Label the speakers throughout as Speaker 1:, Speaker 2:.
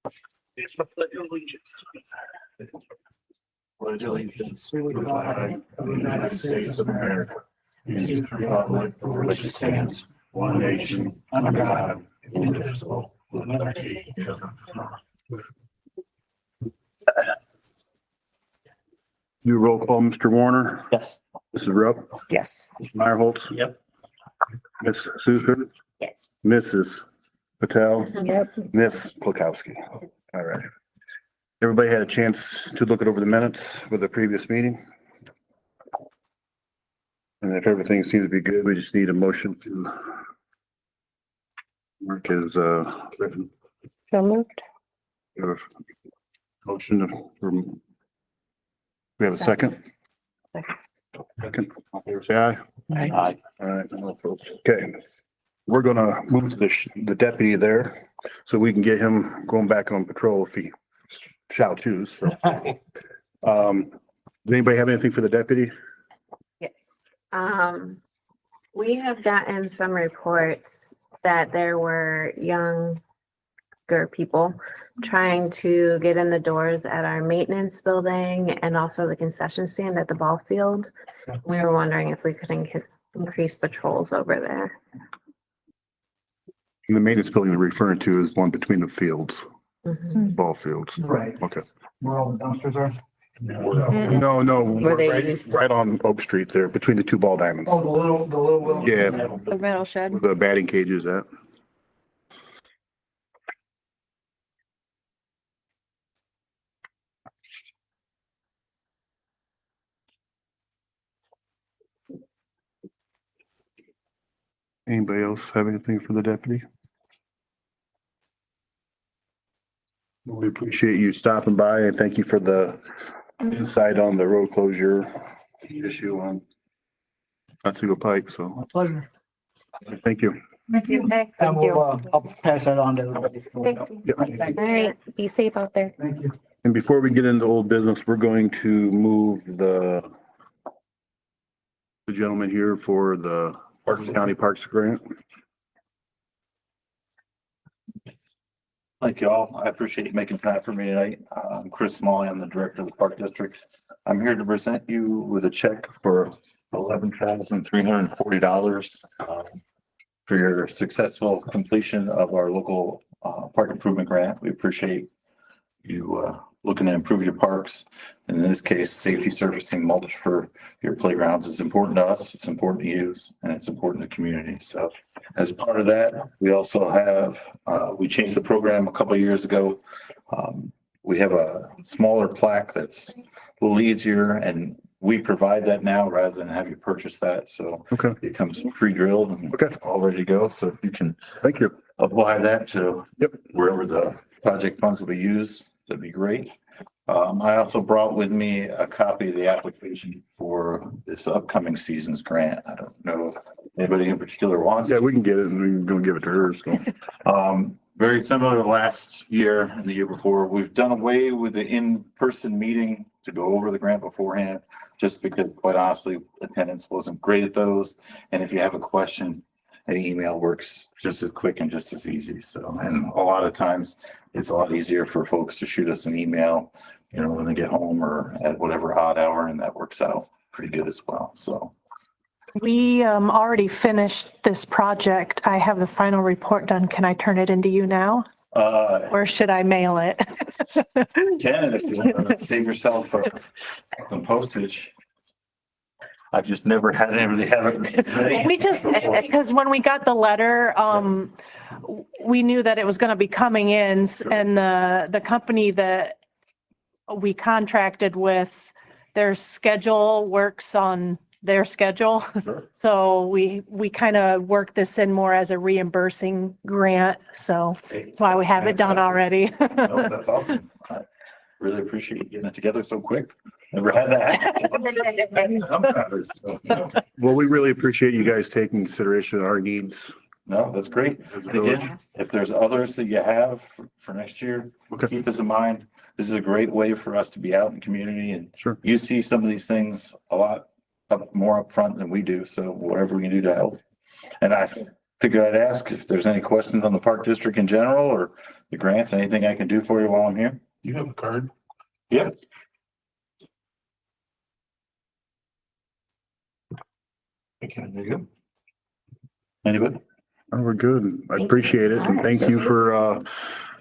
Speaker 1: Pledge allegiance to the flag of the United States of America, and to the republic for which it stands, one nation, under God, indivisible, with liberty and justice. You roll call, Mr. Warner.
Speaker 2: Yes.
Speaker 1: Mrs. Rupp.
Speaker 3: Yes.
Speaker 1: Mr. Meyerholtz.
Speaker 2: Yep.
Speaker 1: Ms. Suter.
Speaker 3: Yes.
Speaker 1: Mrs. Patel.
Speaker 3: Yep.
Speaker 1: Ms. Polkowski. All right. Everybody had a chance to look it over the minutes for the previous meeting. And if everything seems to be good, we just need a motion to mark as written.
Speaker 3: So moved.
Speaker 1: Motion from. We have a second? Second. All in favor, say aye.
Speaker 2: Aye.
Speaker 1: All right. Okay. We're gonna move to the deputy there so we can get him going back on patrol if he shall choose. Does anybody have anything for the deputy?
Speaker 4: Yes. We have gotten some reports that there were younger people trying to get in the doors at our maintenance building and also the concession stand at the ball field. We were wondering if we could increase patrols over there.
Speaker 1: The maintenance building you're referring to is one between the fields,
Speaker 4: Mhm.
Speaker 1: ball fields.
Speaker 5: Right.
Speaker 1: Okay.
Speaker 5: Where all the dumpsters are?
Speaker 1: No,
Speaker 4: Where they
Speaker 1: right,
Speaker 4: used to-
Speaker 1: right on Oak Street there, between the two ball diamonds.
Speaker 5: Oh, the little.
Speaker 1: Yeah.
Speaker 3: The metal shed.
Speaker 1: Where the batting cage is at. Anybody else have anything for the deputy? We appreciate you stopping by and thank you for the insight on the road closure issue on Otsego Pike. So
Speaker 5: My pleasure.
Speaker 1: thank you.
Speaker 3: Thank you.
Speaker 5: And we'll, I'll pass that on to everybody.
Speaker 1: Yep.
Speaker 3: All right. Be safe out there.
Speaker 5: Thank you.
Speaker 1: And before we get into old business, we're going to move the gentleman here for the County Parks Grant.
Speaker 6: Thank you all. I appreciate you making time for me tonight. I'm Chris Smalley. I'm the director of the Park District. I'm here to present you with a check for $11,340 for your successful completion of our local park improvement grant. We appreciate you looking to improve your parks. In this case, safety surfacing mulch for your playgrounds is important to us. It's important to use and it's important to the community. So as part of that, we also have, we changed the program a couple of years ago. We have a smaller plaque that's a little easier and we provide that now rather than have you purchase that. So
Speaker 1: Okay,
Speaker 6: it comes pre-drilled and
Speaker 1: Okay.
Speaker 6: all ready to go. So if you can
Speaker 1: thank you.
Speaker 6: apply that to
Speaker 1: Yep.
Speaker 6: wherever the project funds will be used, that'd be great. I also brought with me a copy of the application for this upcoming season's grant. I don't know if anybody in particular wants it.
Speaker 1: Yeah, we can get it and we're gonna give it to her. So.
Speaker 6: Very similar to last year and the year before, we've done away with the in-person meeting to go over the grant beforehand, just because quite honestly, attendance wasn't great at those. And if you have a question, an email works just as quick and just as easy. So, and a lot of times it's a lot easier for folks to shoot us an email, you know, when they get home or at whatever odd hour, and that works out pretty good as well. So.
Speaker 7: We already finished this project. I have the final report done. Can I turn it into you now? Or should I mail it?
Speaker 6: Ken, if you want to save yourself some postage. I've just never had anybody have it. ready.
Speaker 7: We just, because when we got the letter, we knew that it was going to be coming in and the company that we contracted with, their schedule works on their schedule.
Speaker 6: Sure.
Speaker 7: So we kind of work this in more as a reimbursing grant. So that's why we have it done already.
Speaker 6: No, that's awesome. I really appreciate you getting it together so quick. Never had that.
Speaker 1: Well, we really appreciate you guys taking consideration of our needs.
Speaker 6: No, that's great.
Speaker 1: As a
Speaker 6: And
Speaker 1: village.
Speaker 6: again, if there's others that you have for next year,
Speaker 1: Okay.
Speaker 6: keep this in mind. This is a great way for us to be out in the community and
Speaker 1: Sure.
Speaker 6: you see some of these things a lot more upfront than we do. So whatever we can do to help. And I figured I'd ask if there's any questions on the park district in general or the grants, anything I can do for you while I'm here?
Speaker 1: You have a card?
Speaker 6: Yep.
Speaker 1: Okay, there you go.
Speaker 6: Anybody?
Speaker 2: Oh, we're good. I
Speaker 4: Thank
Speaker 2: appreciate
Speaker 4: you.
Speaker 2: it. And thank you for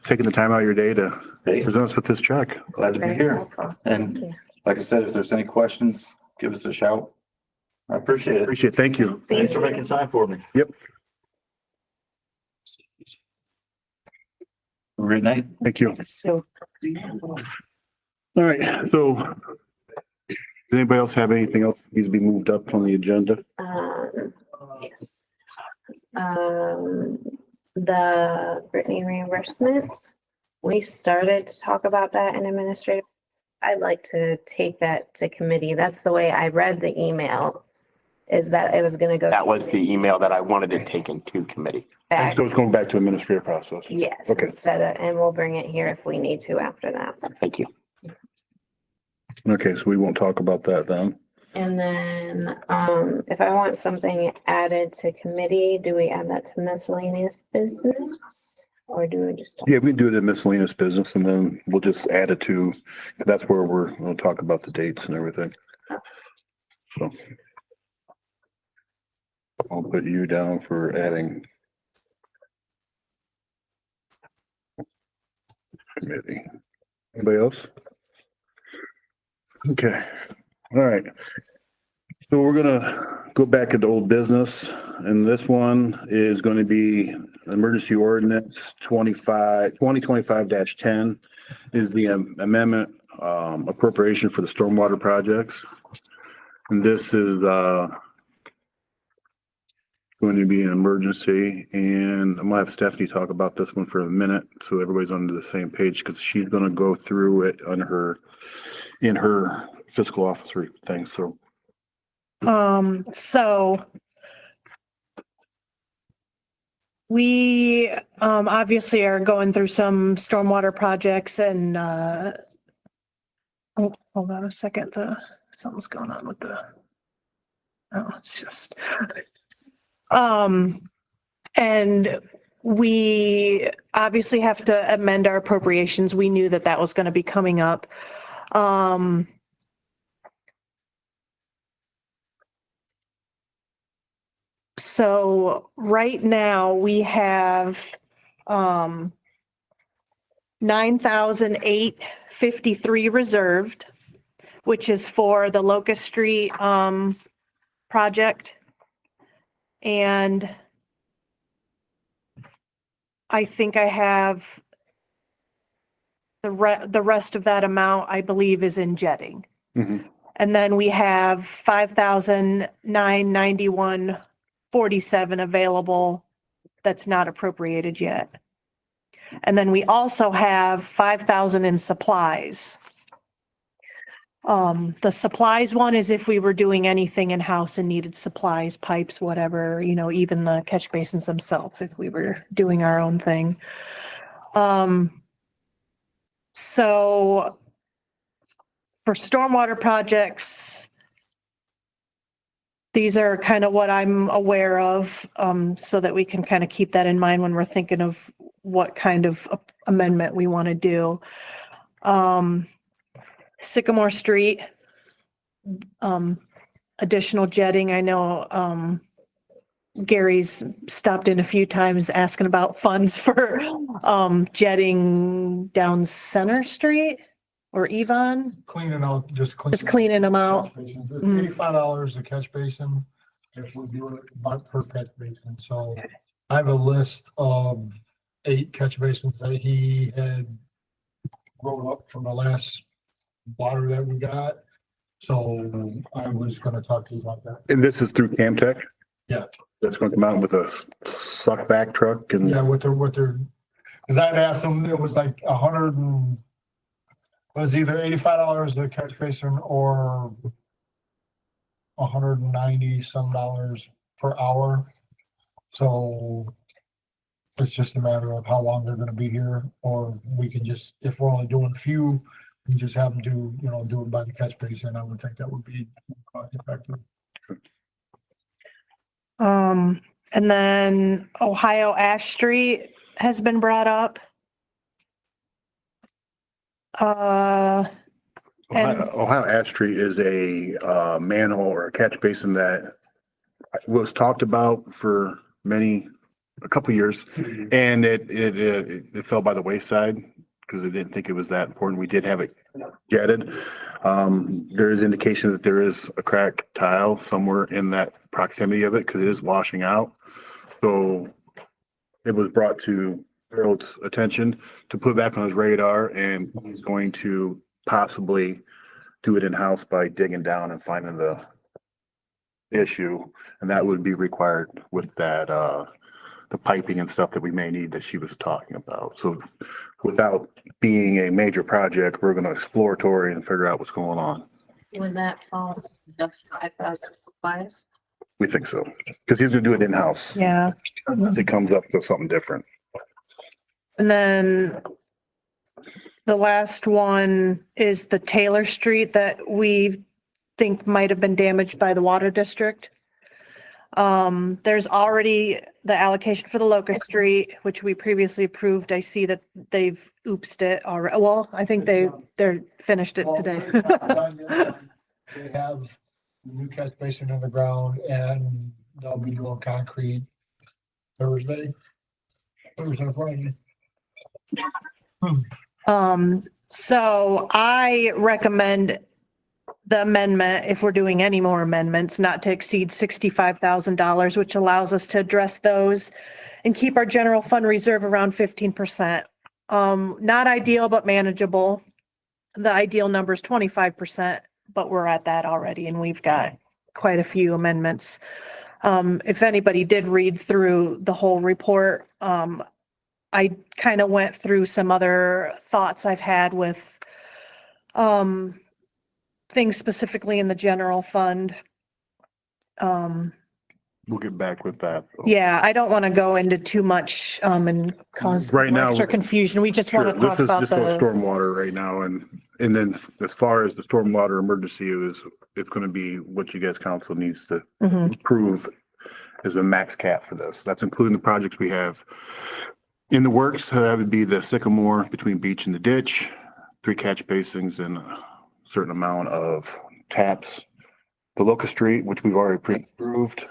Speaker 2: taking the time out of your day to
Speaker 6: Hey,
Speaker 2: present us with this check.
Speaker 6: glad to be
Speaker 4: Very
Speaker 6: here.
Speaker 4: helpful.
Speaker 6: And
Speaker 4: Thank you.
Speaker 6: like I said, if there's any questions, give us a shout. I appreciate it.
Speaker 2: Appreciate it. Thank you.
Speaker 1: Thanks for making time for me.
Speaker 6: Great night.
Speaker 2: Thank you.
Speaker 3: So
Speaker 2: All right. So does anybody else have anything else that needs to be moved up on the agenda?
Speaker 4: Yes. The Brittany reimbursement, we started to talk about that in administrative. I'd like to take that to committee. That's the way I read the email, is that it was gonna go.
Speaker 8: That was the email that I wanted it taken to committee.
Speaker 4: Back,
Speaker 2: So it's going back to administrative process.
Speaker 4: yes,
Speaker 2: Okay.
Speaker 4: instead of, and we'll bring it here if we need to after that.
Speaker 8: Thank you.
Speaker 2: Okay, so we won't talk about that then.
Speaker 4: And then, if I want something added to committee, do we add that to miscellaneous business? Or do we just?
Speaker 2: Yeah, we can do it in miscellaneous business and then we'll just add it to, that's where we'll talk about the dates and everything. So I'll put you down for adding committee. Anybody else? Okay, all right. So we're gonna go back into old business, and this one is gonna be emergency ordinance 2025-10 is the amendment appropriation for the stormwater projects. And this is going to be an emergency, and I'm gonna have Stephanie talk about this one for a minute, so everybody's on the same page, because she's gonna go through it in her fiscal officer thing, so.
Speaker 7: So we obviously are going through some stormwater projects and oh, hold on a second, something's going on with it's just and we obviously have to amend our appropriations. We knew that was going to be coming up. So right now we have 9,853 reserved, which is for the Locust Street project. And I think I have the rest of that amount, I believe, is in jetting.
Speaker 2: Mhm.
Speaker 7: And then we have 5,991.47 available that's not appropriated yet. And then we also have 5,000 in supplies. The supplies one is if we were doing anything in-house and needed supplies, pipes, whatever, even the catch basins themselves, if we were doing our own thing. So for stormwater projects, these are kind of what I'm aware of, so that we can kind of keep that in mind when we're thinking of what kind of amendment we want to do. Sycamore Street, additional jetting. I know, Gary's stopped in a few times asking about funds for, jetting down Center Street or Avon,
Speaker 9: Cleaning out, just
Speaker 7: cleaning them out.
Speaker 9: It's
Speaker 7: Mm.
Speaker 9: $85 a catch basin if we do it per catch basin. So I have a list of 8 catch basins that he had grown up from the last water that we got. So I was gonna talk to you about that.
Speaker 2: And this is through Camtech?
Speaker 9: Yeah.
Speaker 2: That's going to come out with a suck back truck and.
Speaker 9: Yeah, what they're, cause I'd asked them, it was like it was either $85 a catch basin or $190 some per hour. So it's just a matter of how long they're gonna be here, or we can just, if we're only doing a few, we just have them do it by the catch basin. I would think that would be cost effective.
Speaker 7: And then Ohio Ash Street has been brought up. And-
Speaker 2: Ohio Ash Street is a manhole or a catch basin that was talked about for a couple years, and it fell by the wayside because they didn't think it was that important. We did have it jetted. There is indication that there is a cracked tile somewhere in that proximity of it because it is washing out. So it was brought to Harold's attention to put back on his radar, and he's going to possibly do it in-house by digging down and finding the issue. And that would be required with that, the piping and stuff that we may need that she was talking about. So without being a major project, we're gonna exploratory and figure out what's going on.
Speaker 4: Would that fall the 5,000 supplies?
Speaker 2: We think so, because he's gonna do it in-house.
Speaker 7: Yeah.
Speaker 2: If he comes up with something different.
Speaker 7: And then the last one is the Taylor Street that we think might have been damaged by the water district. There's already the allocation for the Locust Street, which we previously approved. I see that they've oopsed it already. Well, I think they're finished it today.
Speaker 9: They have the new catch basin in the ground and they'll be doing concrete Thursday, Friday.
Speaker 7: So I recommend the amendment, if we're doing any more amendments, not to exceed $65,000, which allows us to address those and keep our general fund reserve around 15%. Not ideal, but manageable. The ideal number is 25%, but we're at that already and we've got quite a few amendments. If anybody did read through the whole report, I kind of went through some other thoughts I've had with things specifically in the general fund.
Speaker 2: We'll get back with that.
Speaker 7: Yeah, I don't want to go into too much and cause
Speaker 2: Right now,
Speaker 7: extra confusion. We just want
Speaker 2: Sure,
Speaker 7: to talk
Speaker 2: this is
Speaker 7: about
Speaker 2: just about
Speaker 7: the,
Speaker 2: stormwater right now, and then as far as the stormwater emergency is, it's gonna be what you guys council needs to
Speaker 7: Mhm.
Speaker 2: approve as a max cap for this. That's including the projects we have in the works. That would be the Sycamore between beach and the ditch, 3 catch basins and a certain amount of taps. The Locust Street, which we've already pre-approved,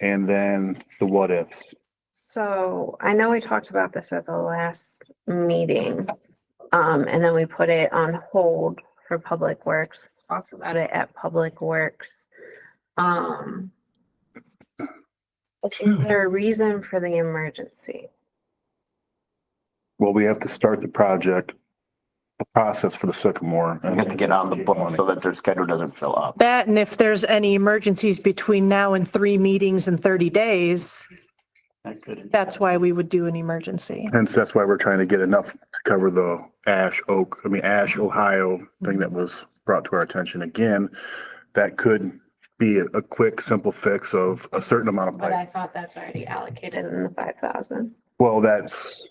Speaker 2: and then the what ifs.
Speaker 4: So I know we talked about this at the last meeting. And then we put it on hold for Public Works, talked about it at Public Works. Is there a reason for the emergency?
Speaker 2: Well, we have to start the process for the Sycamore.
Speaker 8: We have to get on the book so that their schedule doesn't fill up.
Speaker 7: that, and if there's any emergencies between now and 3 meetings in 30 days, that's why we would do an emergency.
Speaker 2: Hence, that's why we're trying to get enough to cover the Ash, Ohio thing that was brought to our attention again. That could be a quick, simple fix of a certain amount of
Speaker 4: But I
Speaker 2: pipe.
Speaker 4: thought that's already allocated in the 5,000.
Speaker 2: Well, that's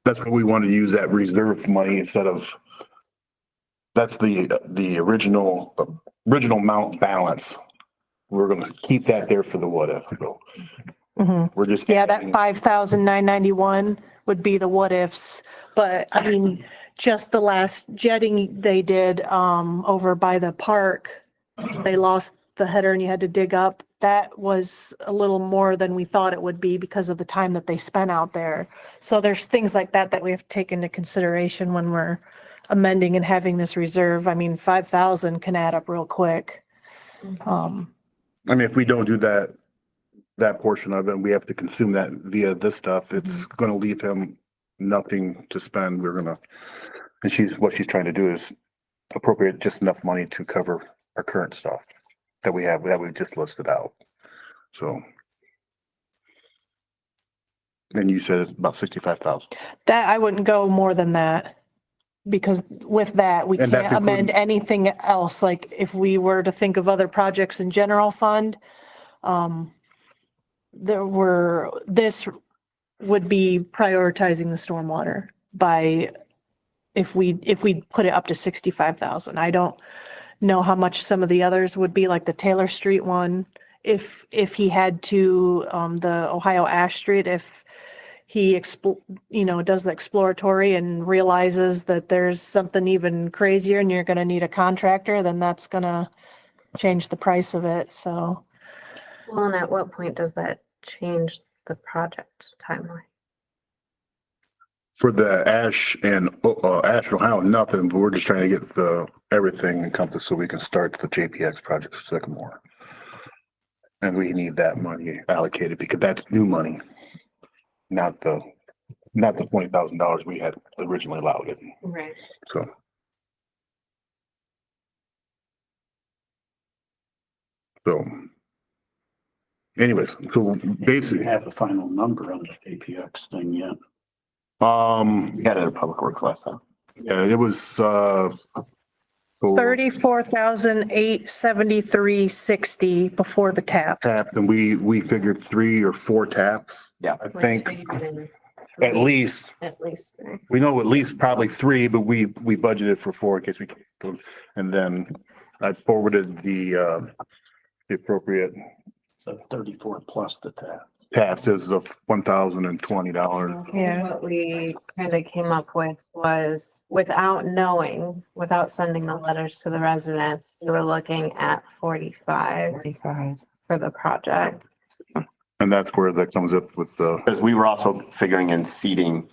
Speaker 2: what we want to use that reserve money instead of, that's the original amount balance. We're gonna keep that there for the what if. So
Speaker 7: Mhm.
Speaker 2: we're just.
Speaker 7: Yeah, that 5,991 would be the what ifs, but I mean, just the last jetting they did over by the park, they lost the header and you had to dig up. That was a little more than we thought it would be because of the time that they spent out there. So there's things like that that we have to take into consideration when we're amending and having this reserve. I mean, 5,000 can add up real quick.
Speaker 2: I mean, if we don't do that portion of it, and we have to consume that via this stuff, it's gonna leave him nothing to spend. And what she's trying to do is appropriate just enough money to cover our current stuff that we have, that we've just listed out. So. And you said it's about 65,000.
Speaker 7: That I wouldn't go more than that. Because with that, we
Speaker 2: And that's
Speaker 7: can't amend
Speaker 2: including-
Speaker 7: anything else. Like if we were to think of other projects in general fund, this would be prioritizing the stormwater by, if we put it up to 65,000. I don't know how much some of the others would be, like the Taylor Street one. if he had to, the Ohio Ash Street, if he does the exploratory and realizes that there's something even crazier and you're gonna need a contractor, then that's gonna change the price of it, so.
Speaker 4: Well, and at what point does that change the project timeline?
Speaker 2: For the Ash and Ohio, nothing, but we're just trying to get everything encompassed so we can start the JPX project Sycamore. And we need that money allocated because that's new money, not the $20,000 we had originally allowed it.
Speaker 4: Right.
Speaker 2: So. Anyways, so basically,
Speaker 1: Have the final number on the APX thing yet.
Speaker 8: We had it at Public Works last time.
Speaker 2: yeah, it was, so
Speaker 7: 34,873.60 before the tap.
Speaker 2: tapped and we figured 3 or 4 taps.
Speaker 8: Yeah.
Speaker 2: I think
Speaker 4: At
Speaker 2: at least,
Speaker 4: least three.
Speaker 2: we know at least probably 3, but we budgeted for 4 in case we, and then I forwarded the appropriate
Speaker 1: So 34 plus the tap.
Speaker 2: taps is of $1,020.
Speaker 7: Yeah.
Speaker 4: What we kind of came up with was without sending the letters to the residents, we were looking at 45 for the project.
Speaker 2: And that's where that comes up with
Speaker 8: Because we were also figuring in seating.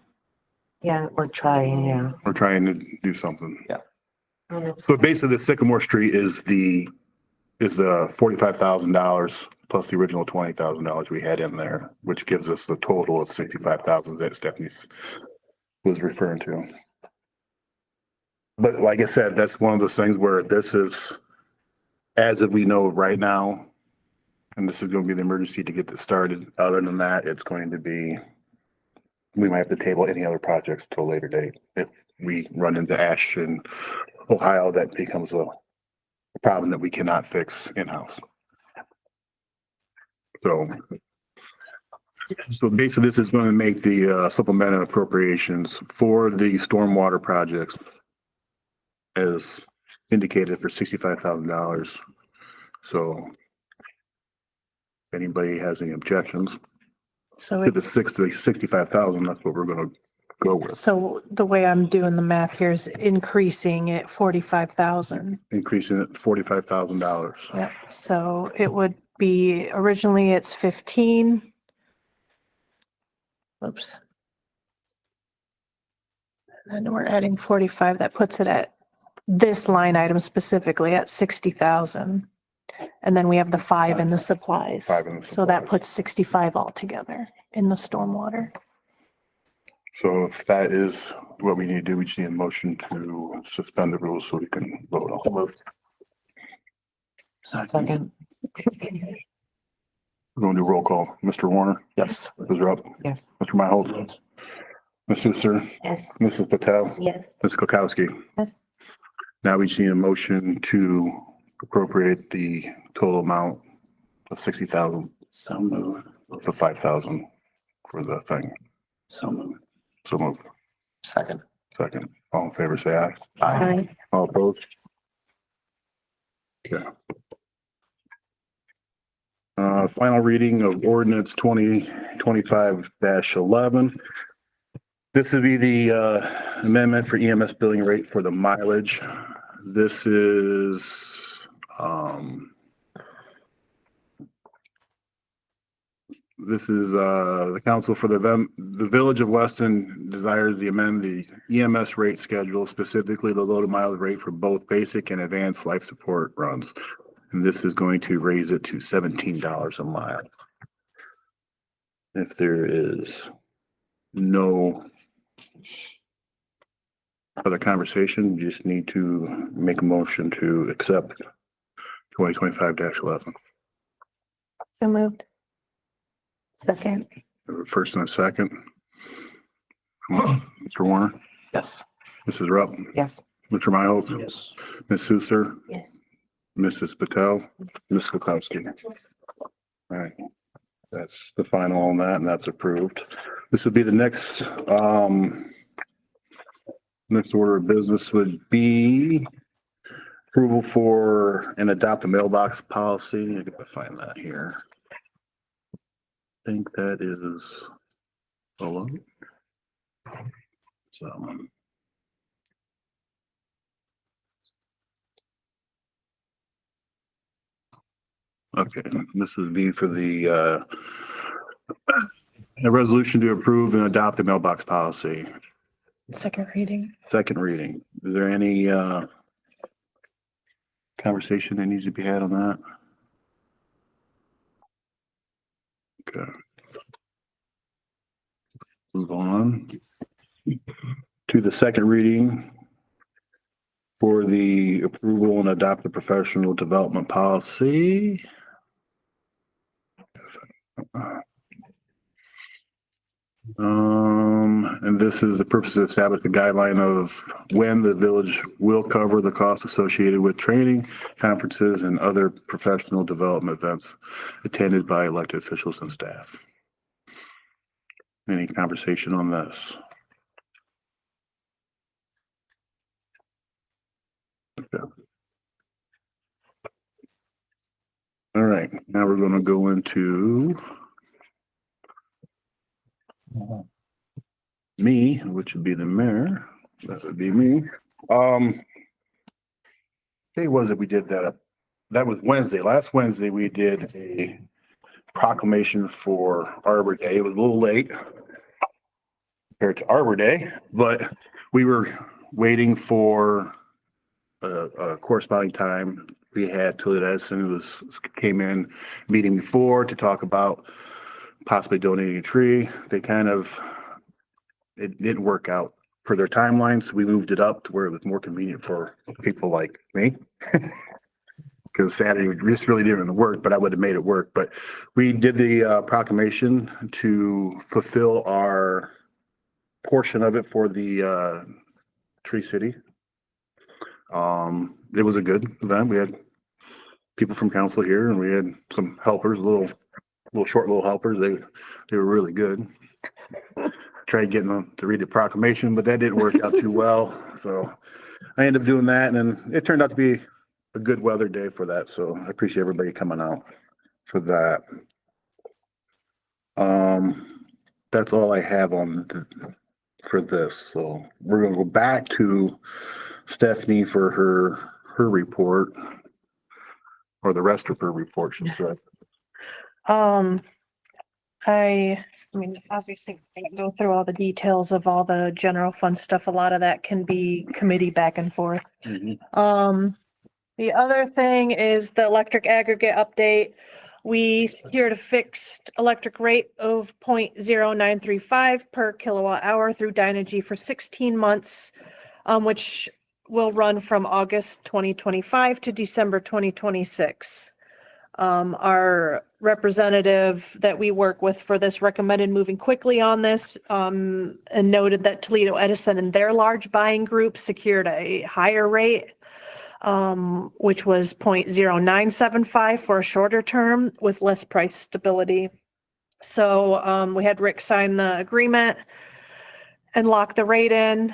Speaker 4: Yeah.
Speaker 10: We're trying.
Speaker 2: we're trying to do something.
Speaker 4: And it's-
Speaker 2: So basically the Sycamore Street is the $45,000 plus the original $20,000 we had in there, which gives us the total of 65,000 that Stephanie was referring to. But like I said, that's one of those things where this is, as of we know right now, and this is going to be the emergency to get this started. Other than that, it's going to be, we might have to table any other projects till a later date. If we run into Ash in Ohio, that becomes a problem that we cannot fix in-house. So basically this is going to make the supplemental appropriations for the stormwater projects as indicated for $65,000. So if anybody has any objections
Speaker 7: So
Speaker 2: to the 65,000, that's what we're going to go with.
Speaker 7: So the way I'm doing the math here is increasing it 45,000.
Speaker 2: Increasing it $45,000.
Speaker 7: Yep. So it would be, originally it's 15. Oops. And then we're adding 45. That puts it at this line item specifically at 60,000. And then we have the 5 in the supplies.
Speaker 2: 5 in the
Speaker 7: So that
Speaker 2: supplies.
Speaker 7: puts 65 altogether in the stormwater.
Speaker 2: So if that is what we need to do, we just need a motion to suspend the rules so we can vote on it.
Speaker 10: Second.
Speaker 2: We're going to do roll call. Mr. Warner,
Speaker 8: Yes.
Speaker 2: Ms. Rupp,
Speaker 10: Yes.
Speaker 2: Mr. Myholt, Ms. Suster,
Speaker 4: Yes.
Speaker 2: Mrs. Patel,
Speaker 3: Yes.
Speaker 2: Ms. Kukowski.
Speaker 3: Yes.
Speaker 2: Now we just need a motion to appropriate the total amount of 60,000
Speaker 1: So moved.
Speaker 2: to 5,000 for the thing.
Speaker 1: So moved.
Speaker 2: So move.
Speaker 8: Second.
Speaker 2: Second. All in favor, say aye.
Speaker 3: Aye.
Speaker 2: All opposed? Okay. Final reading of ordinance 2025-11. This would be the amendment for EMS billing rate for the mileage. This is the council for the Village of Weston desires to amend the EMS rate schedule, specifically the low to mileage rate for both basic and advanced life support runs. And this is going to raise it to $17 a mile. If there is no other conversation, you just need to make a motion to accept 2025-11.
Speaker 3: So moved. Second.
Speaker 2: First and a second. Mr. Warner,
Speaker 8: Yes.
Speaker 2: Mrs. Rupp,
Speaker 10: Yes.
Speaker 2: Mr. Myholt,
Speaker 1: Yes.
Speaker 2: Ms. Suster,
Speaker 4: Yes.
Speaker 2: Mrs. Patel, Ms. Kukowski. All right. That's the final on that, and that's approved. This would be the next order of business would be Approval for and adopt the mailbox policy. I gotta find that here. I think that is below. So. Okay, this is be for the a resolution to approve and adopt the mailbox policy.
Speaker 7: Second reading.
Speaker 2: Second reading. Is there any conversation that needs to be had on that? Okay. Move on to the second reading for the approval and adopt the professional development policy. And this is the purpose to establish a guideline of when the village will cover the costs associated with training, conferences, and other professional development events attended by elected officials and staff. Any conversation on this? Okay. All right, now we're going to go into me, which would be the mayor. That would be me. Day was it we did that? That was Wednesday. Last Wednesday, we did a proclamation for Arbor Day. It was a little late compared to Arbor Day, but we were waiting for a corresponding time. We had Toledo Edison came in meeting before to talk about possibly donating a tree. They it didn't work out for their timelines. So we moved it up to where it was more convenient for people like me. Because Saturday just really didn't work, but I would have made it work. But we did the proclamation to fulfill our portion of it for the Tree City. It was a good event. We had people from council here, and we had some helpers, little short helpers. They were really good. Tried getting them to read the proclamation, but that didn't work out too well. So I ended up doing that, and it turned out to be a good weather day for that. So I appreciate everybody coming out for that. That's all I have for this. So we're gonna go back to Stephanie for her report, or the rest of her report, she said.
Speaker 7: I mean, obviously, I can go through all the details of all the general fund stuff. A lot of that can be committee back and forth. The other thing is the electric aggregate update. We secured a fixed electric rate of 0.0935 per kilowatt hour through Dynegy for 16 months, which will run from August 2025 to December 2026. Our representative that we work with for this recommended moving quickly on this, and noted that Toledo Edison and their large buying group secured a higher rate, which was 0.0975 for a shorter term with less price stability. So we had Rick sign the agreement and lock the rate in.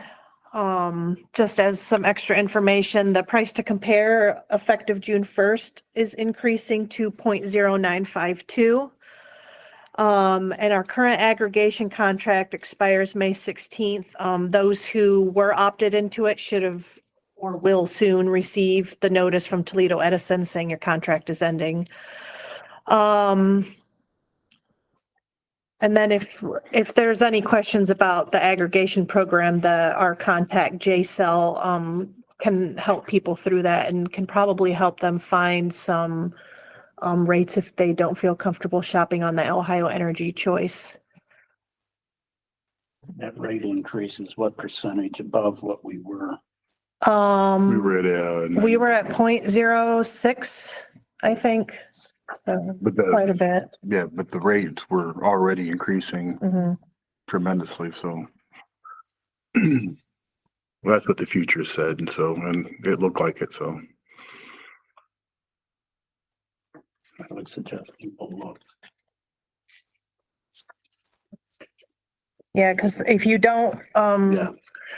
Speaker 7: Just as some extra information, the price to compare effective June 1st is increasing to 0.0952. And our current aggregation contract expires May 16th. Those who were opted into it should have or will soon receive the notice from Toledo Edison saying your contract is ending. And then if there's any questions about the aggregation program, our contact JCell can help people through that and can probably help them find some rates if they don't feel comfortable shopping on the Ohio Energy Choice.
Speaker 5: That rate increase is what percentage above what we were?
Speaker 2: We were at
Speaker 7: We were at 0.06, I think. So
Speaker 2: but
Speaker 7: quite a bit.
Speaker 2: yeah, but the rates were already increasing
Speaker 7: Mhm.
Speaker 2: tremendously. So well, that's what the future said, and it looked like it. So
Speaker 5: I would suggest people look.
Speaker 7: Yeah, because if you don't
Speaker 5: Yeah.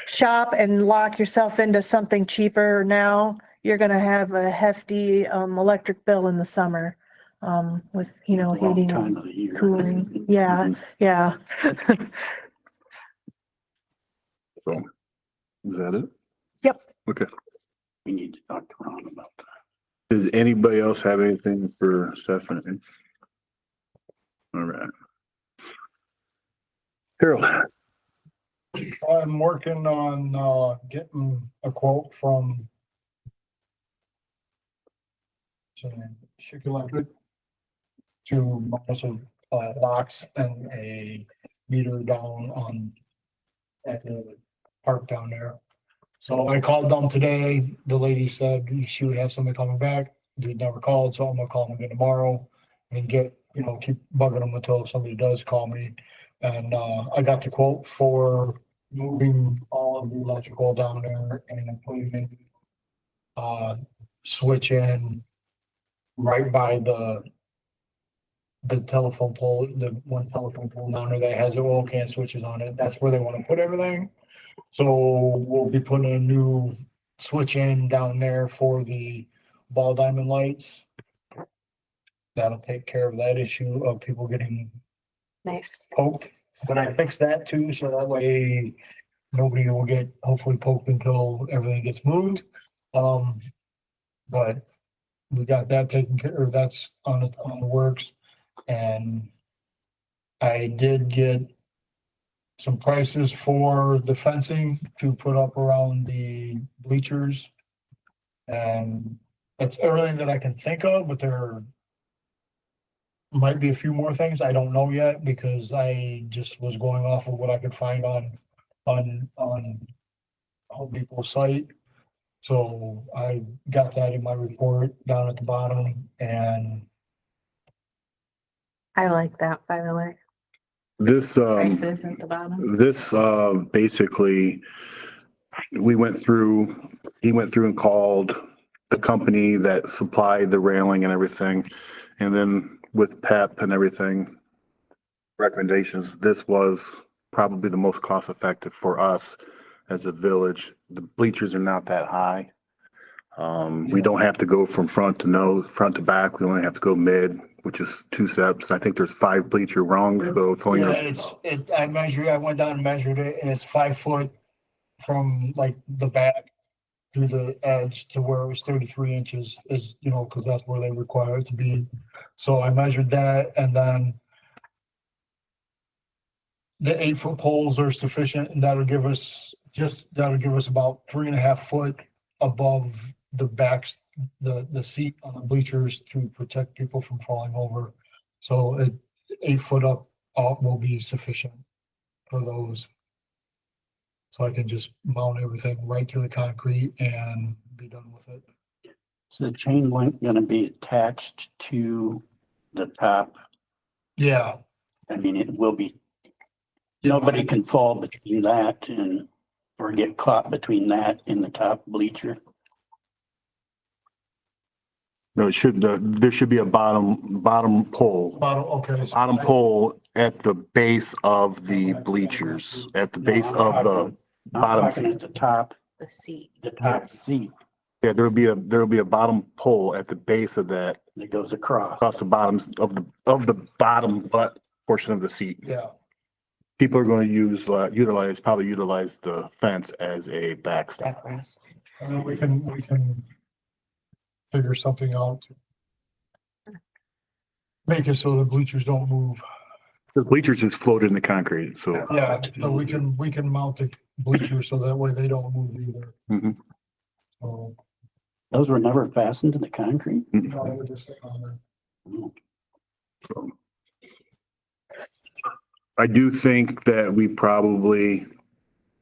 Speaker 7: shop and lock yourself into something cheaper now, you're gonna have a hefty, electric bill in the summer. With,
Speaker 5: Wrong
Speaker 7: heating
Speaker 5: time
Speaker 7: and
Speaker 5: of the year.
Speaker 7: cooling. Yeah, yeah.
Speaker 2: So, is that it?
Speaker 7: Yep.
Speaker 2: Okay.
Speaker 5: We need to talk to Ron about that.
Speaker 2: Does anybody else have anything for Stephanie? All right. Carol,
Speaker 9: I'm working on, getting a quote from Chick Electric to also, locks and a meter down on at the park down there. So I called them today. The lady said she would have somebody coming back. They never called, so I'm gonna call them again tomorrow and get, keep bugging them until somebody does call me. And, I got the quote for moving all of the electrical down there and putting in, switch in right by the telephone pole, the one telephone pole down there that has the oil can switches on it. That's where they want to put everything. So we'll be putting a new switch in down there for the ball diamond lights. That'll take care of that issue of people getting
Speaker 7: Nice.
Speaker 9: poked. But I fixed that too, so that way nobody will get hopefully poked until everything gets moved. But we got that taken care of. That's on the works. And I did get some prices for the fencing to put up around the bleachers. And that's everything that I can think of, but there might be a few more things. I don't know yet because I just was going off of what I could find on Home Depot's site. So I got that in my report down at the bottom and
Speaker 4: I like that, by the way.
Speaker 2: this,
Speaker 4: Prices at the bottom.
Speaker 2: this, basically, he went through and called the company that supplied the railing and everything. And then with PEP and everything, recommendations, this was probably the most cost effective for us as a village. The bleachers are not that high. We don't have to go from front to back. We only have to go mid, which is 2 steps. I think there's 5 bleacher rungs, so it's only.
Speaker 9: I went down and measured it and it's 5 foot from like the back to the edge to where it was 33 inches is, cause that's where they require it to be. So I measured that and then the 8-foot poles are sufficient and that'll give us about 3.5 foot above the backs, the seat on the bleachers to protect people from falling over. So 8 foot up will be sufficient for those. So I can just mount everything right to the concrete and be done with it.
Speaker 5: Is the chain link gonna be attached to the top?
Speaker 9: Yeah,
Speaker 5: I mean, it will be. Nobody can fall between that or get caught between that and the top bleacher.
Speaker 2: No, there should be a bottom pole.
Speaker 9: okay.
Speaker 2: Bottom pole at the base of the bleachers, at the base of the
Speaker 5: Not
Speaker 2: bottom.
Speaker 5: talking at the top,
Speaker 4: The seat.
Speaker 5: the top seat
Speaker 2: Yeah, there'll be a bottom pole at the base of that,
Speaker 5: that goes across.
Speaker 2: across the bottoms of the bottom butt portion of the seat.
Speaker 9: Yeah,
Speaker 2: People are going to utilize the fence as a backstop.
Speaker 9: and then we can figure something out. Make it so the bleachers don't move.
Speaker 2: The bleachers is floated in the concrete, so.
Speaker 9: Yeah, so we can mount the bleachers so that way they don't move either.
Speaker 2: Mhm.
Speaker 9: So,
Speaker 5: Those were never fastened to the concrete?
Speaker 9: I would just say on there.
Speaker 2: I do think that we probably,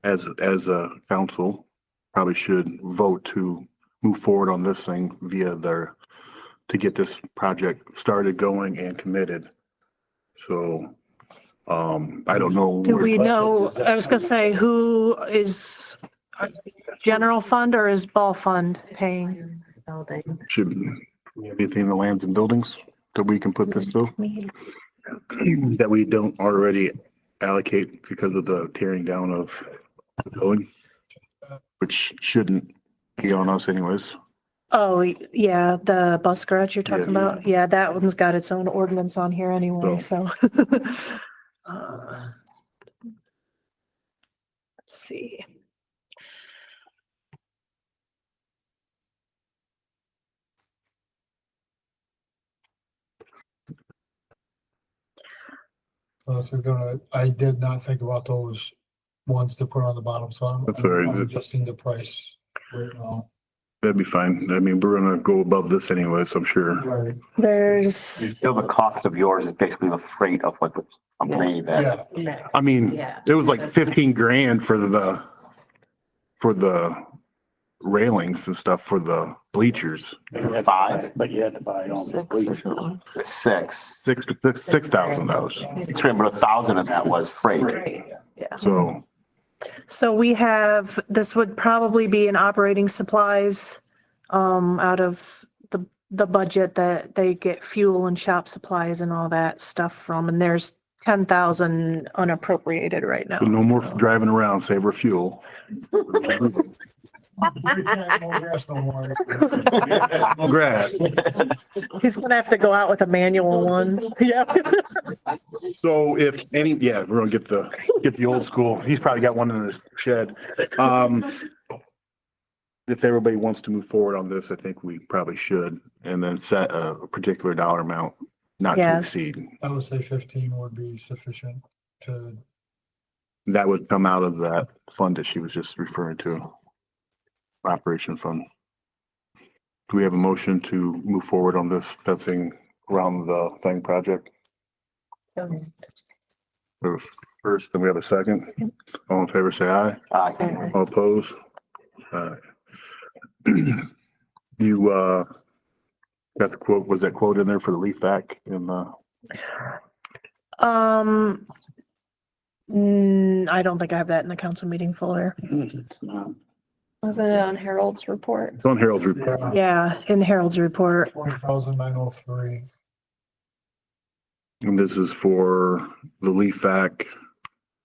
Speaker 2: as a council, probably should vote to move forward on this thing to get this project started, going and committed. So, I don't know.
Speaker 7: Do we know, I was gonna say, who is general fund or is ball fund paying?
Speaker 4: Building.
Speaker 2: Should we have anything in the lands and buildings that we can put this to? That we don't already allocate because of the tearing down of the building, which shouldn't be on us anyways.
Speaker 7: Oh, yeah, the bus garage you're talking
Speaker 2: Yeah.
Speaker 7: about. Yeah, that one's got its own ordinance on here anyway, so. Let's see.
Speaker 9: So I did not think about those ones to put on the bottom, so
Speaker 2: That's all right.
Speaker 9: I'm adjusting the price right now.
Speaker 2: That'd be fine. I mean, we're gonna go above this anyway, so I'm sure.
Speaker 9: Right,
Speaker 7: There's,
Speaker 8: Still, the cost of yours is basically the freight of what the company that,
Speaker 9: yeah,
Speaker 2: I mean,
Speaker 4: Yeah.
Speaker 2: it was like 15 grand for the railings and stuff for the bleachers.
Speaker 8: five,
Speaker 5: But you had to buy all the bleachers.
Speaker 8: six.
Speaker 2: $6,000.
Speaker 8: But 1,000 of that was freight.
Speaker 2: So
Speaker 7: we have, this would probably be in operating supplies, out of the budget that they get fuel and shop supplies and all that stuff from, and there's 10,000 unappropriated right now.
Speaker 2: no more driving around, save our fuel.
Speaker 9: no gas no more.
Speaker 2: No grass.
Speaker 7: He's gonna have to go out with a manual one. Yeah.
Speaker 2: So if any, yeah, we're gonna get the old school. He's probably got one in his shed. If everybody wants to move forward on this, I think we probably should, and then set a particular dollar amount not to
Speaker 7: Yes.
Speaker 2: exceed.
Speaker 9: I would say 15 would be sufficient to,
Speaker 2: That would come out of that fund that she was just referring to. Operation fund. Do we have a motion to move forward on this fencing around the thing project? First, then we have a second. All in favor, say aye.
Speaker 8: Aye.
Speaker 2: All opposed? You, got the quote, was that quote in there for the leaf back in the?
Speaker 7: I don't think I have that in the council meeting folder.
Speaker 5: It's not.
Speaker 3: Wasn't it on Harold's report?
Speaker 2: It's on Harold's report.
Speaker 7: Yeah, in Harold's report.
Speaker 9: 20,903.
Speaker 2: And this is for the leaf vac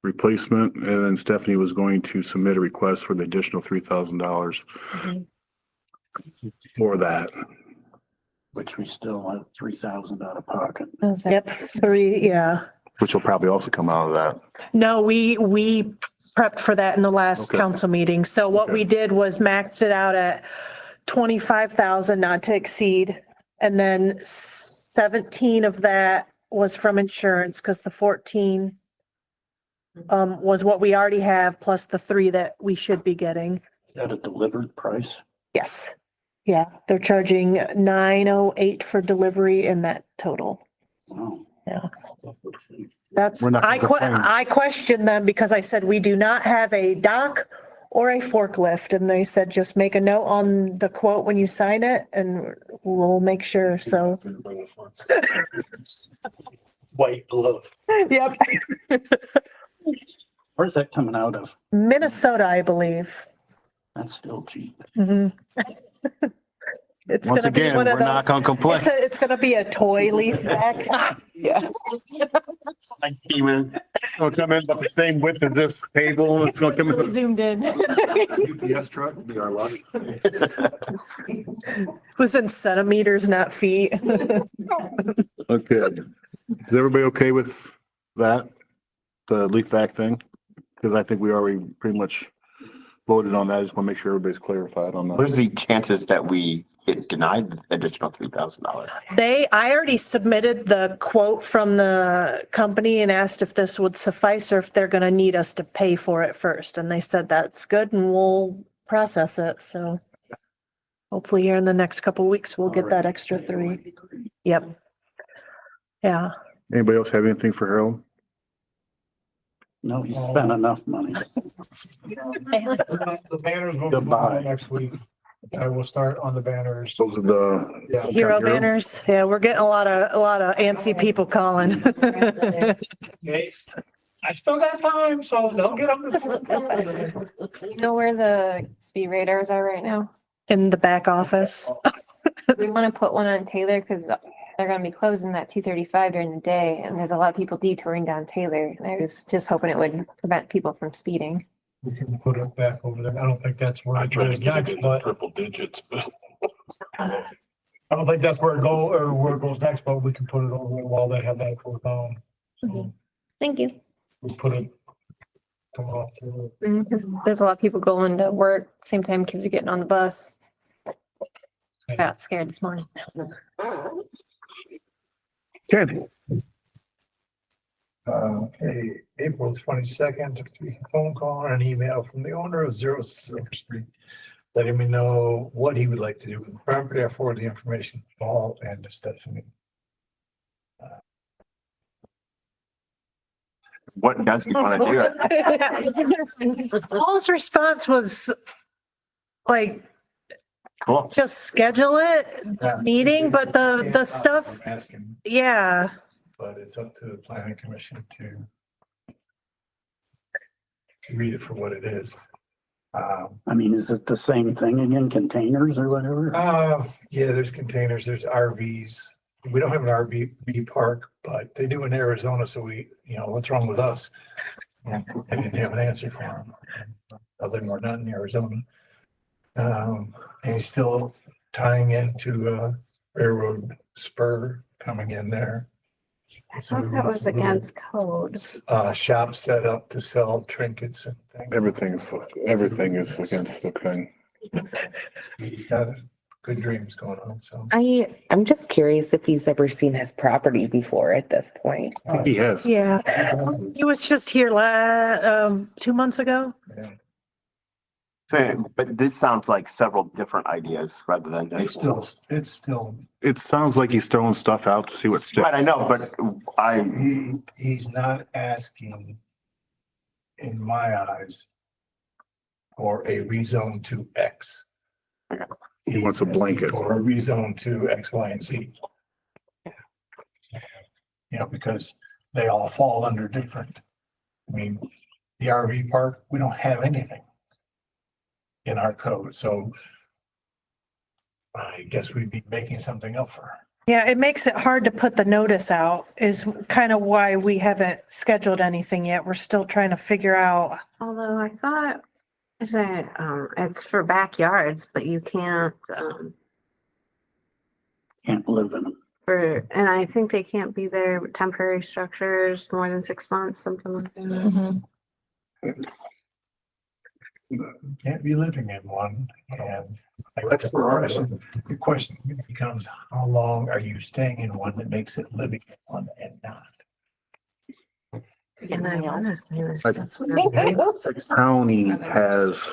Speaker 2: replacement, and then Stephanie was going to submit a request for the additional $3,000 for that.
Speaker 5: Which we still have 3,000 out of pocket.
Speaker 7: Yep, yeah.
Speaker 2: Which will probably also come out of that.
Speaker 7: No, we prepped for that in the last
Speaker 2: Okay.
Speaker 7: council meeting. So what
Speaker 2: Okay.
Speaker 7: we did was maxed it out at 25,000 not to exceed. And then 17 of that was from insurance because the 14 was what we already have plus the 3 that we should be getting.
Speaker 5: Is that a delivered price?
Speaker 7: Yes. Yeah, they're charging 908 for delivery in that total.
Speaker 5: Wow.
Speaker 7: Yeah. That's,
Speaker 2: We're not gonna complain.
Speaker 7: I questioned them because I said, we do not have a dock or a forklift. And they said, just make a note on the quote when you sign it and we'll make sure. So,
Speaker 5: White glove.
Speaker 7: yep.
Speaker 5: Where's that coming out of?
Speaker 7: Minnesota, I believe.
Speaker 5: That's still cheap.
Speaker 7: Mhm. It's
Speaker 2: Once
Speaker 7: gonna be
Speaker 2: again,
Speaker 7: one
Speaker 2: we're
Speaker 7: of
Speaker 2: not
Speaker 7: those,
Speaker 2: gonna complain.
Speaker 7: it's gonna be a toy leaf back. Yeah.
Speaker 8: Like Beeman.
Speaker 2: It'll come in about the same width as this table. It's gonna come in.
Speaker 7: Zoomed in.
Speaker 2: UPS truck would be our luck.
Speaker 7: Was in centimeters, not feet.
Speaker 2: Okay. Is everybody okay with that? The leaf vac thing? Because I think we already pretty much voted on that. I just want to make sure everybody's clarified on that.
Speaker 8: What is the chances that we get denied the additional $3,000?
Speaker 7: I already submitted the quote from the company and asked if this would suffice or if they're gonna need us to pay for it first. And they said that's good and we'll process it. So hopefully here in the next couple of weeks, we'll get that extra 3. Yep. Yeah.
Speaker 2: Anybody else have anything for Harold?
Speaker 5: No, he spent enough money.
Speaker 9: The banners will come
Speaker 5: Goodbye.
Speaker 9: out next week. I will start on the banners.
Speaker 2: Those are the.
Speaker 9: Yeah.
Speaker 7: Hero banners. Yeah, we're getting a lot of antsy people calling.
Speaker 9: I still got time, so they'll get them.
Speaker 3: You know where the speed radars are right now?
Speaker 7: In the back office.
Speaker 3: We want to put one on Taylor because they're going to be closing that 235 during the day. And there's a lot of people detouring down Taylor. And I was just hoping it would prevent people from speeding.
Speaker 9: We can put it back over there. I don't think that's where it goes next, but
Speaker 1: Triple digits, but
Speaker 9: I don't think that's where it goes next, but we can put it over while they have that for down. So
Speaker 3: Thank you.
Speaker 9: we put it. Coming off to
Speaker 3: Because there's a lot of people going to work, same time kids are getting on the bus. I got scared this morning.
Speaker 2: Ken,
Speaker 9: Okay, April 22nd, phone call and an email from the owner of 06 Street, letting me know what he would like to do with the property. I forwarded the information to Paul and to Stephanie.
Speaker 8: What does he want to do?
Speaker 7: Paul's response was like,
Speaker 8: Cool.
Speaker 7: just schedule it, meeting, but the stuff,
Speaker 9: I'm asking,
Speaker 7: yeah.
Speaker 9: but it's up to the planning commission to read it for what it is.
Speaker 5: I mean, is it the same thing again, containers or whatever?
Speaker 9: Yeah, there's containers, there's RVs. We don't have an RV park, but they do in Arizona, so what's wrong with us? I didn't have an answer for them, other than we're not in Arizona. And he's still tying into railroad spur coming in there.
Speaker 4: I thought that was against code.
Speaker 9: Shop set up to sell trinkets and things.
Speaker 2: everything is against the thing.
Speaker 9: He's got good dreams going on, so.
Speaker 10: I'm just curious if he's ever seen his property before at this point.
Speaker 2: I think he has.
Speaker 7: Yeah, he was just here 2 months ago.
Speaker 8: So, but this sounds like several different ideas rather than.
Speaker 9: It's still,
Speaker 2: It sounds like he's throwing stuff out to see what sticks.
Speaker 8: Right, I know, but
Speaker 9: he's not asking, in my eyes, for a rezone to X.
Speaker 2: He wants a blanket.
Speaker 9: Or a rezone to X, Y, and Z. Because they all fall under different. I mean, the RV park, we don't have anything in our code, so I guess we'd be making something up for her.
Speaker 7: Yeah, it makes it hard to put the notice out is kind of why we haven't scheduled anything yet. We're still trying to figure out.
Speaker 4: Although I thought, is that, it's for backyards, but you can't,
Speaker 5: Can't live in them.
Speaker 4: and I think they can't be there, temporary structures more than 6 months, something like that.
Speaker 9: You can't be living in one, and the question becomes, how long are you staying in one that makes it living in one and not?
Speaker 4: And I honestly,
Speaker 2: County has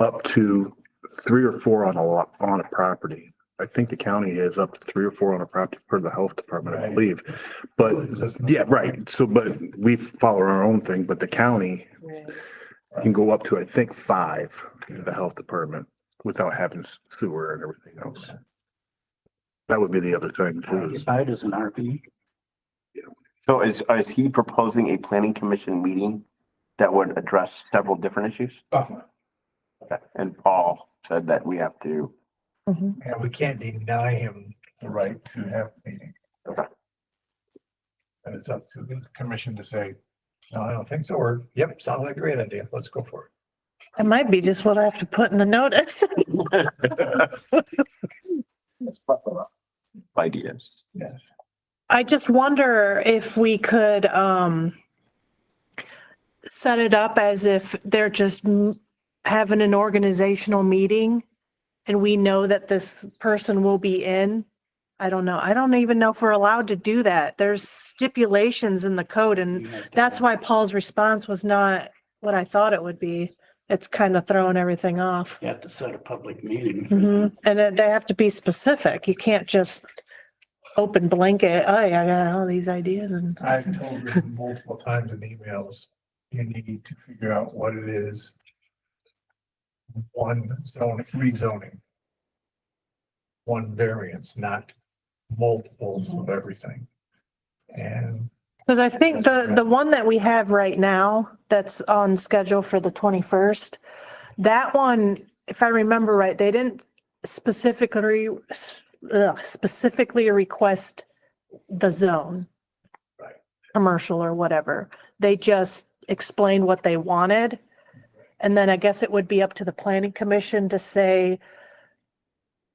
Speaker 2: up to 3 or 4 on a property. I think the county has up to 3 or 4 on a property per the health department, I
Speaker 9: Right.
Speaker 2: believe. But yeah, right. So, but we follow our own thing, but the county can go up to, I think, 5 in the health department without having sewer and everything else. That would be the other thing too.
Speaker 5: Side is an RV.
Speaker 8: so is he proposing a planning commission meeting that would address several different issues? Okay. And Paul said that we have to.
Speaker 9: And we can't deny him the right to have a meeting.
Speaker 8: Okay.
Speaker 9: And it's up to the commission to say, no, I don't think so, or, yep, sounds like a great idea, let's go for
Speaker 7: It might be just what I have to put in the notice.
Speaker 8: Ideas.
Speaker 9: it. Yes.
Speaker 7: I just wonder if we could set it up as if they're just having an organizational meeting and we know that this person will be in. I don't know. I don't even know if we're allowed to do that. There's stipulations in the code and that's why Paul's response was not what I thought it would be. It's kind of throwing everything off.
Speaker 5: You have to set a public meeting.
Speaker 7: And then they have to be specific. You can't just open blanket, oh yeah, I got all these ideas and.
Speaker 9: I've told him multiple times in emails, you need to figure out what it is. One zone, rezoning. One variance, not multiples of everything. And
Speaker 7: Because I think the one that we have right now that's on schedule for the 21st, that one, if I remember right, they didn't specifically request the zone.
Speaker 9: Right.
Speaker 7: Commercial or whatever. They just explained what they wanted. And then I guess it would be up to the planning commission to say,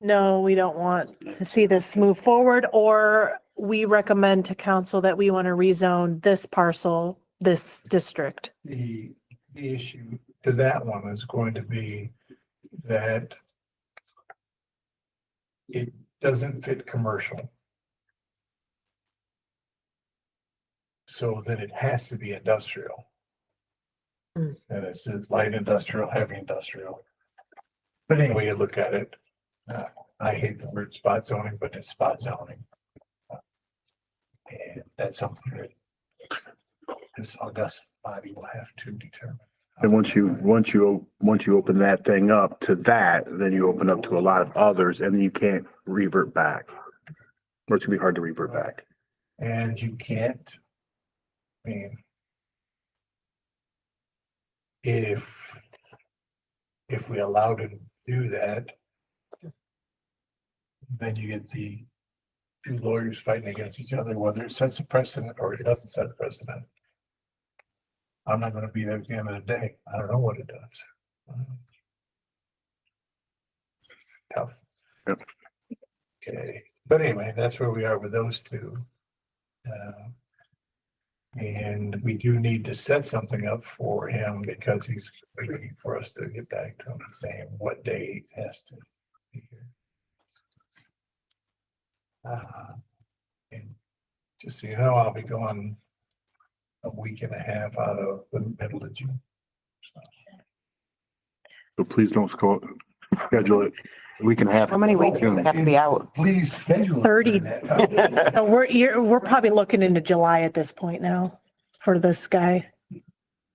Speaker 7: no, we don't want to see this move forward, or we recommend to council that we want to rezone this parcel, this district.
Speaker 1: The issue to that one is going to be that it doesn't fit commercial. So then it has to be industrial.
Speaker 4: Mm.
Speaker 1: And it's light industrial, heavy industrial. But anyway, you look at it, I hate the word spot zoning, but it's spot zoning. And that's something that this august body will have to determine.
Speaker 2: And once you open that thing up to that, then you open up to a lot of others and you can't revert back. Or it's gonna be hard to revert back.
Speaker 1: And you can't, I mean, if we allow to do that, then you get the two lawyers fighting against each other, whether it sets a precedent or it doesn't set a precedent. I'm not gonna be there at the end of the day. I don't know what it does. It's tough.
Speaker 2: Yep.
Speaker 1: Okay, but anyway, that's where we are with those two. And we do need to set something up for him because he's waiting for us to get back to him saying what day he has to be here. And just so you know, I'll be gone a week and a half out of the middle of June.
Speaker 2: So please don't schedule it.
Speaker 6: We can have.
Speaker 10: How many weeks does it have to be out?
Speaker 1: Please schedule. it
Speaker 7: 30.
Speaker 1: for that.
Speaker 7: So we're probably looking into July at this point now for this guy.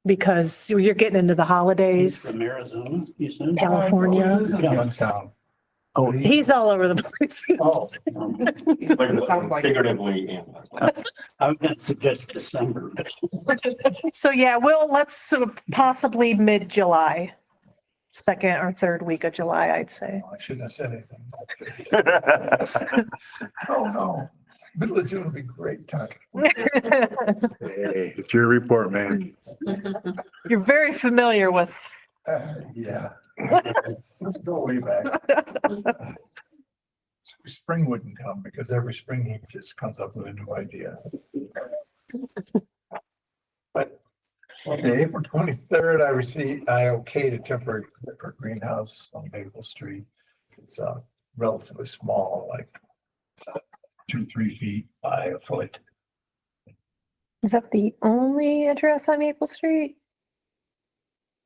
Speaker 7: Because you're getting into the
Speaker 5: He's
Speaker 7: holidays,
Speaker 5: from Arizona, you said?
Speaker 7: California.
Speaker 1: This is Youngstown.
Speaker 5: Oh,
Speaker 7: He's all over the place.
Speaker 5: oh.
Speaker 10: Sounds like-
Speaker 6: Figuratively.
Speaker 5: I was gonna suggest December, but
Speaker 7: So yeah, let's possibly mid-July, second or third week of July, I'd say.
Speaker 1: I shouldn't have said anything. Oh, no. Middle of June would be a great time.
Speaker 2: Hey, it's your report, man.
Speaker 7: You're very familiar with,
Speaker 1: Yeah. Let's go way back. Spring wouldn't come because every spring he just comes up with a new idea. But, okay, April 23rd, I okayed a temporary permit for greenhouse on Maple Street. It's relatively small, like 2-3 feet by a foot.
Speaker 3: Is that the only address on Maple Street?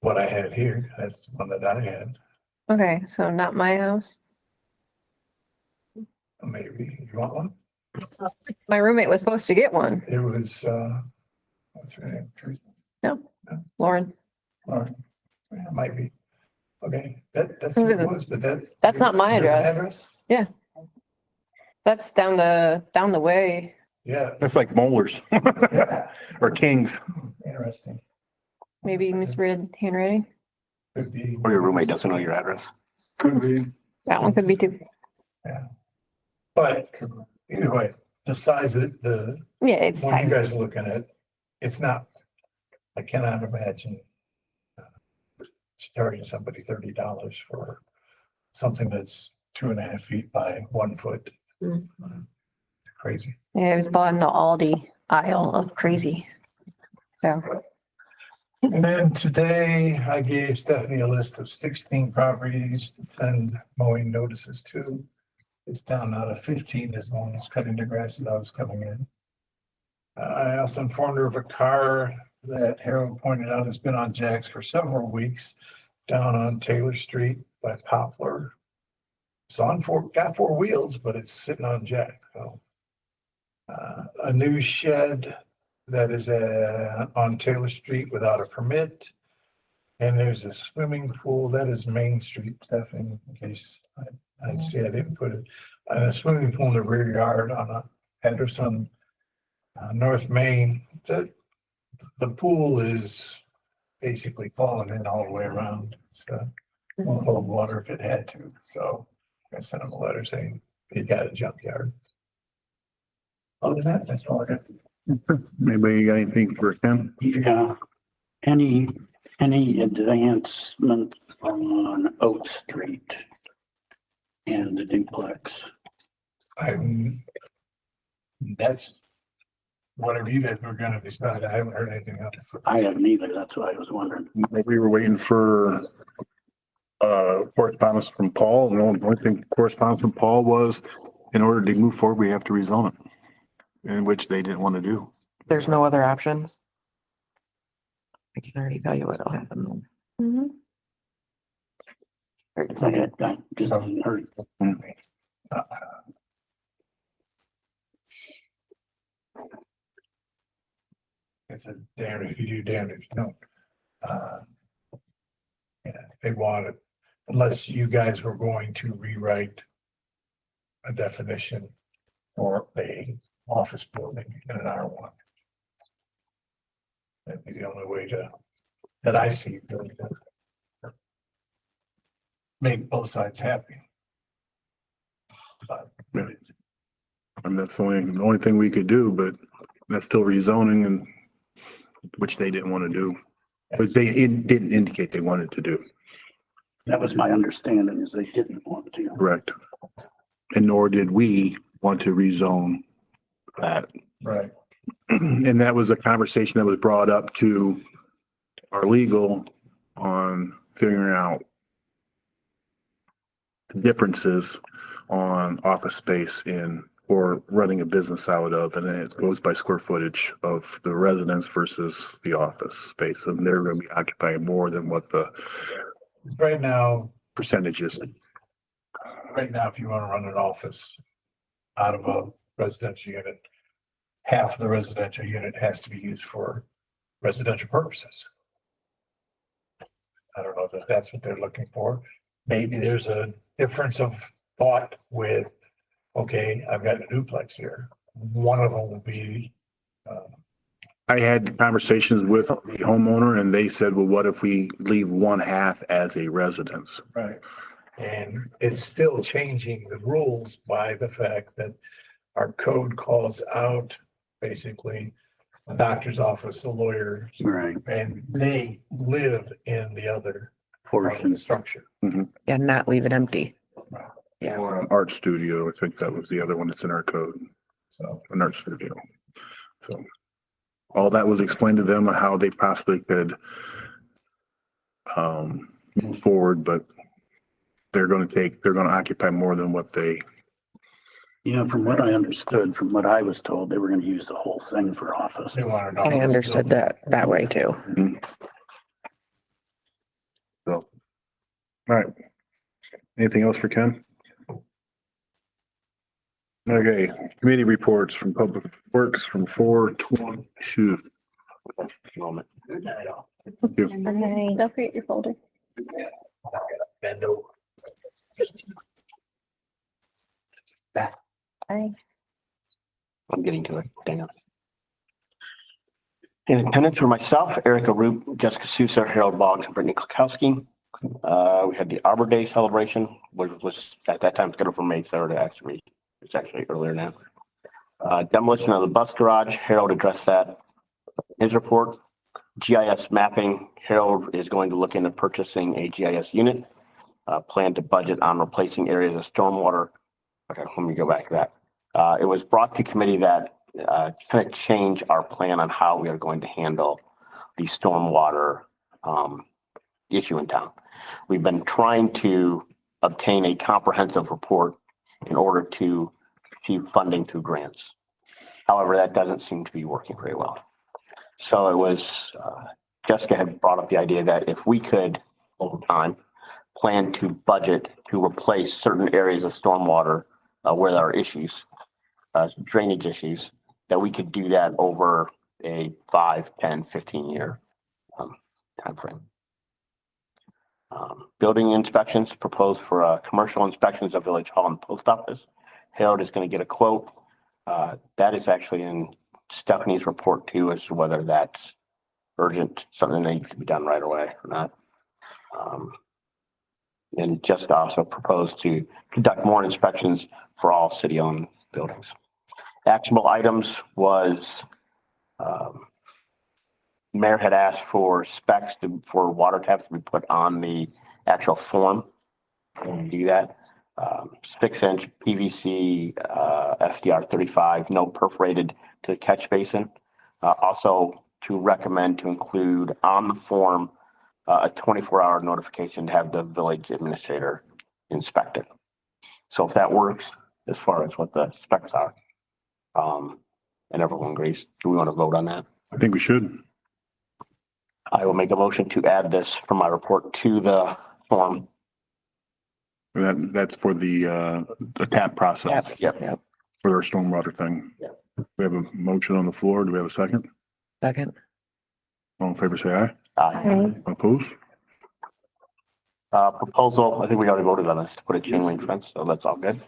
Speaker 1: What I had here, that's the one that I had.
Speaker 3: Okay, so not my house.
Speaker 1: Maybe you want one?
Speaker 3: My roommate was supposed to get one.
Speaker 1: It was, what's her name?
Speaker 3: Lauren.
Speaker 1: All right, yeah, it might be. Okay, that's what it was, but
Speaker 3: That's not my
Speaker 1: Different
Speaker 3: address. That's down the way.
Speaker 1: Yeah,
Speaker 2: That's like molars
Speaker 1: yeah,
Speaker 2: or kings.
Speaker 1: interesting.
Speaker 3: Maybe misread handwriting.
Speaker 1: Could be.
Speaker 8: Or your roommate doesn't know your address.
Speaker 1: Could be,
Speaker 3: That one could be too.
Speaker 1: but either way, the size of the
Speaker 3: Yeah, it's
Speaker 1: one you
Speaker 3: tiny.
Speaker 1: guys are looking at, it's not, I cannot imagine charging somebody $30 for something that's 2.5 feet by 1 foot.
Speaker 4: Mm.
Speaker 1: Crazy.
Speaker 3: Yeah, it was bought in the Aldi aisle of crazy. So,
Speaker 1: And then today I gave Stephanie a list of 16 properties to send mowing notices to. It's down out of 15 as long as cutting the grass as I was coming in. I also informed her of a car that Harold pointed out has been on jacks for several weeks down on Taylor Street by Poplar. It's got 4 wheels, but it's sitting on jack, so. A new shed that is on Taylor Street without a permit. And there's a swimming pool, that is Main Street, Stephanie, in case I see I didn't put it. And a swimming pool in the rear yard on a Henderson, North Main. The pool is basically falling in all the way around. It's won't hold water if it had to, so I sent him a letter saying he got a junkyard. Other than that, that's all I got.
Speaker 2: Anybody got anything for Ken?
Speaker 5: yeah. Any advancement on Oak Street? and the duplex.
Speaker 1: That's whatever you guys were gonna decide. I haven't heard anything else.
Speaker 5: I haven't either. That's why I was wondering.
Speaker 2: We were waiting for correspondence from Paul. And the only thing correspondence from Paul was in order to move forward, we have to rezone it, in which they didn't want to do.
Speaker 10: There's no other options. I can already tell you what'll happen.
Speaker 3: Mhm.
Speaker 5: I just hadn't heard.
Speaker 1: It's a damn if you do, damn if you don't. Yeah, they want it, unless you guys were going to rewrite a definition for a office building in an R1. That'd be the only way that I see doing it. Make both sides happy. But
Speaker 2: And that's the only thing we could do, but that's still rezoning, and which they didn't want to do. But it didn't indicate they wanted to do.
Speaker 5: That was my understanding, is they didn't want to.
Speaker 2: Correct. And nor did we want to rezone that.
Speaker 1: right.
Speaker 2: And that was a conversation that was brought up to our legal on figuring out the differences on office space or running a business out of, and it goes by square footage of the residence versus the office space. And they're going to be occupying more than what the
Speaker 1: Right now,
Speaker 2: percentage is.
Speaker 1: if you want to run an office out of a residential unit, half of the residential unit has to be used for residential purposes. I don't know if that's what they're looking for. Maybe there's a difference of thought with, okay, I've got a duplex here. One of them will be,
Speaker 2: I had conversations with the homeowner and they said, well, what if we leave one half as a residence?
Speaker 1: right. And it's still changing the rules by the fact that our code calls out basically a doctor's office, a lawyer,
Speaker 5: Right.
Speaker 1: and they live in the other part of the
Speaker 5: Portion.
Speaker 1: structure.
Speaker 10: Yeah, not leave it empty. Yeah.
Speaker 2: Or an art studio. I think that was the other one that's in our code,
Speaker 1: So,
Speaker 2: an art studio. So all that was explained to them on how they possibly could move forward, but they're going to occupy more than what they,
Speaker 5: Yeah, from what I understood, from what I was told, they were gonna use the whole thing for office.
Speaker 1: they want to know.
Speaker 10: I understood that way too.
Speaker 2: so. All right. Anything else for Ken? Okay, committee reports from Public Works from 4/22.
Speaker 8: Moment.
Speaker 3: Don't forget your folder.
Speaker 1: Bend over.
Speaker 3: Bye.
Speaker 8: I'm getting to it. Dang it. In attendance for myself, Erica Root, Jessica Sousa, Harold Boggs, and Brittany Kukowski. We had the Arbor Day celebration, which was at that time scheduled for May 3rd. Actually, it's actually earlier now. Demolition of the bus garage, Harold addressed that. His report, GIS mapping, Harold is going to look into purchasing a GIS unit. Plan to budget on replacing areas of stormwater. Okay, let me go back to that. It was brought to committee that kind of change our plan on how we are going to handle the stormwater issue in town. We've been trying to obtain a comprehensive report in order to achieve funding through grants. However, that doesn't seem to be working very well. So it was, Jessica had brought up the idea that if we could, over time, plan to budget to replace certain areas of stormwater where there are issues, drainage issues, that we could do that over a 5, 10, 15-year timeframe. Building inspections proposed for commercial inspections of Village Hall and Post Office. Harold is going to get a quote. That is actually in Stephanie's report too, as to whether that's urgent, something that needs to be done right away or not. And Jessica also proposed to conduct more inspections for all city-owned buildings. Actionable items was Mayor had asked for specs for water taps to be put on the actual form and do that. 6-inch PVC, SDR 35, no perforated to the catch basin. Also to recommend to include on the form, a 24-hour notification to have the village administrator inspect it. So if that works as far as what the specs are, and everyone agrees, do we want to vote on that?
Speaker 2: I think we should.
Speaker 8: I will make a motion to add this from my report to the form.
Speaker 2: That's for the tap process.
Speaker 8: Yep.
Speaker 2: For our stormwater thing. We have a motion on the floor. Do we have a second?
Speaker 10: Second.
Speaker 2: All in favor, say aye.
Speaker 8: Aye.
Speaker 2: Opposed?
Speaker 8: Proposal, I think we already voted on this, to put a chain link fence, so that's all good.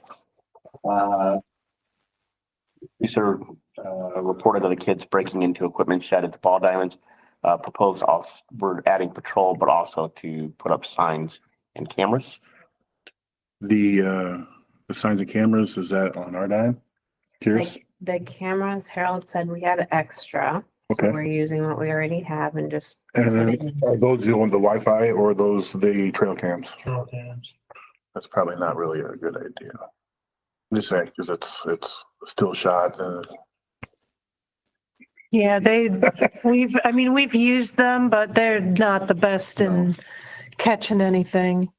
Speaker 8: These are reported of the kids breaking into equipment shed at the Ball Diamonds. Proposed also, we're adding patrol, but also to put up signs and cameras.
Speaker 2: The signs and cameras, is that on our dime? Curious?
Speaker 4: Like the cameras, Harold said we had extra. So
Speaker 2: Okay.
Speaker 4: we're using what we already have and just.
Speaker 2: And then are those the Wi-Fi or are those the trail cams?
Speaker 9: Trail cams.
Speaker 2: That's probably not really a good idea. I'm just saying, because it's still shot.
Speaker 7: Yeah, we've used them, but they're not the best in catching anything.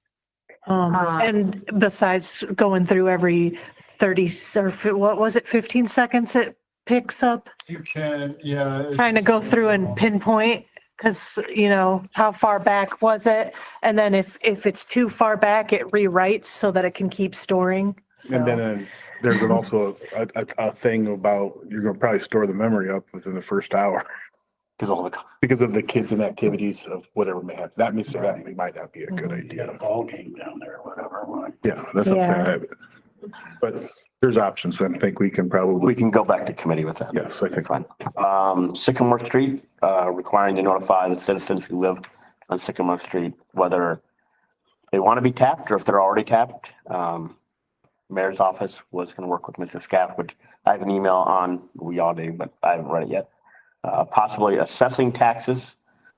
Speaker 7: And besides going through every 30 or what was it, 15 seconds it picks up?
Speaker 9: You can, yeah.
Speaker 7: Trying to go through and pinpoint, because how far back was it? And then if it's too far back, it rewrites so that it can keep storing. So-
Speaker 2: And then there's also a thing about, you're gonna probably store the memory up within the first hour because of the kids and activities of whatever may happen. That means that might not be a good
Speaker 5: You got a
Speaker 2: idea.
Speaker 5: ball game down there, whatever.
Speaker 2: Yeah, that's what I'm saying. But there's options. I think we can
Speaker 8: We
Speaker 2: probably,
Speaker 8: can go back to committee with that.
Speaker 2: yes, I think.
Speaker 8: That's fine. Sycamore Street, requiring to notify the citizens who live on Sycamore Street whether they want to be tapped or if they're already tapped. Mayor's office was going to work with Mrs. Scaff, which I have an email on, we all do, but I haven't read it yet. Possibly assessing taxes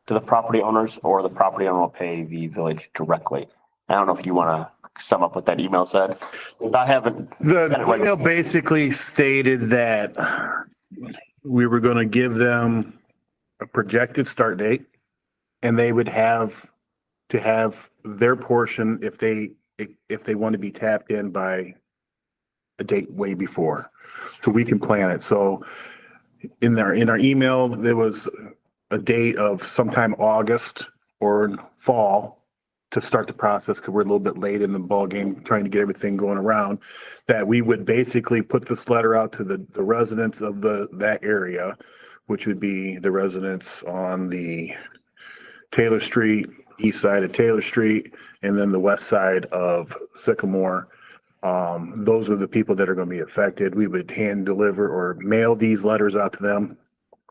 Speaker 8: to the property owners, or the property owner will pay the village directly. I don't know if you want to sum up what that email said, because I haven't.
Speaker 2: The email basically stated that we were gonna give them a projected start date, and they would have to have their portion if they want to be tapped in by a date way before, so we can plan it. So in our email, there was a date of sometime August or fall to start the process, because we're a little bit late in the ball game, trying to get everything going around, that we would basically put this letter out to the residents of that area, which would be the residents on the Taylor Street, east side of Taylor Street, and then the west side of Sycamore. Those are the people that are going to be affected. We would hand deliver or mail these letters out to them,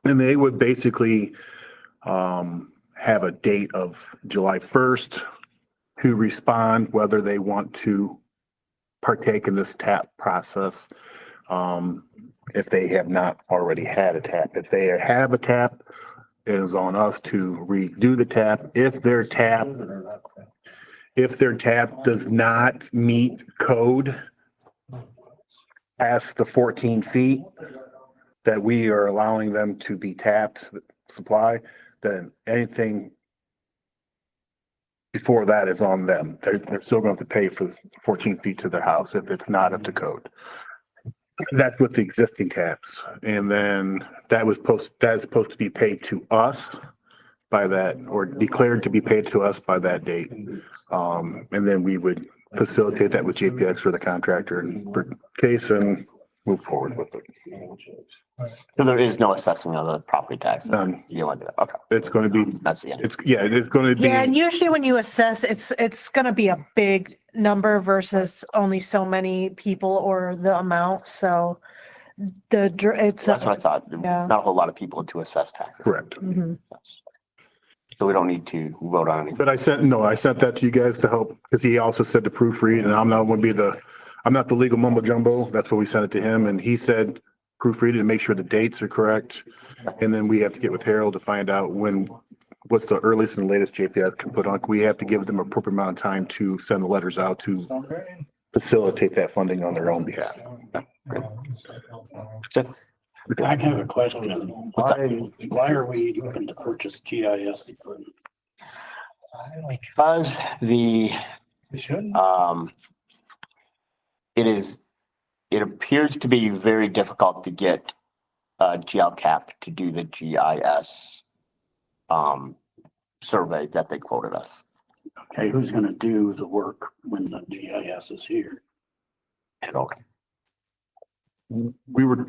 Speaker 2: and they would basically have a date of July 1st to respond whether they want to partake in this tap process. If they have not already had a tap, if they have a tap, it is on us to redo the tap. If their tap does not meet code past the 14 feet that we are allowing them to be tapped, supply, then anything before that is on them. They're still going to have to pay for 14 feet to their house if it's not up to code. That's with the existing taps. And then that is supposed to be paid to us by that, or declared to be paid to us by that date. And then we would facilitate that with JPX for the contractor and for case and move forward with it.
Speaker 8: So there is no assessing of the property tax.
Speaker 2: None.
Speaker 8: You don't want to do that. Okay.
Speaker 2: It's going to be,
Speaker 8: That's the end.
Speaker 2: it's going to be.
Speaker 7: Yeah, and usually when you assess, it's gonna be a big number versus only so many people or the amount, so it's.
Speaker 8: That's what I thought.
Speaker 7: Yeah.
Speaker 8: Not a whole lot of people to assess taxes.
Speaker 2: Correct.
Speaker 7: Mhm.
Speaker 8: So we don't need to vote on anything.
Speaker 2: But I sent that to you guys to help, because he also said to proofread, and I'm not the legal mumbo jumbo. That's what we sent it to him, and he said proofread it and make sure the dates are correct. And then we have to get with Harold to find out what's the earliest and latest JPS can put on. We have to give them appropriate amount of time to send the letters out to facilitate that funding on their own behalf.
Speaker 8: That's it.
Speaker 5: I have a question. Why are we looking to purchase GIS equipment?
Speaker 8: Because it appears to be very difficult to get GLCAP to do the GIS survey that they quoted us.
Speaker 5: Okay, who's gonna do the work when the GIS is here?
Speaker 2: We were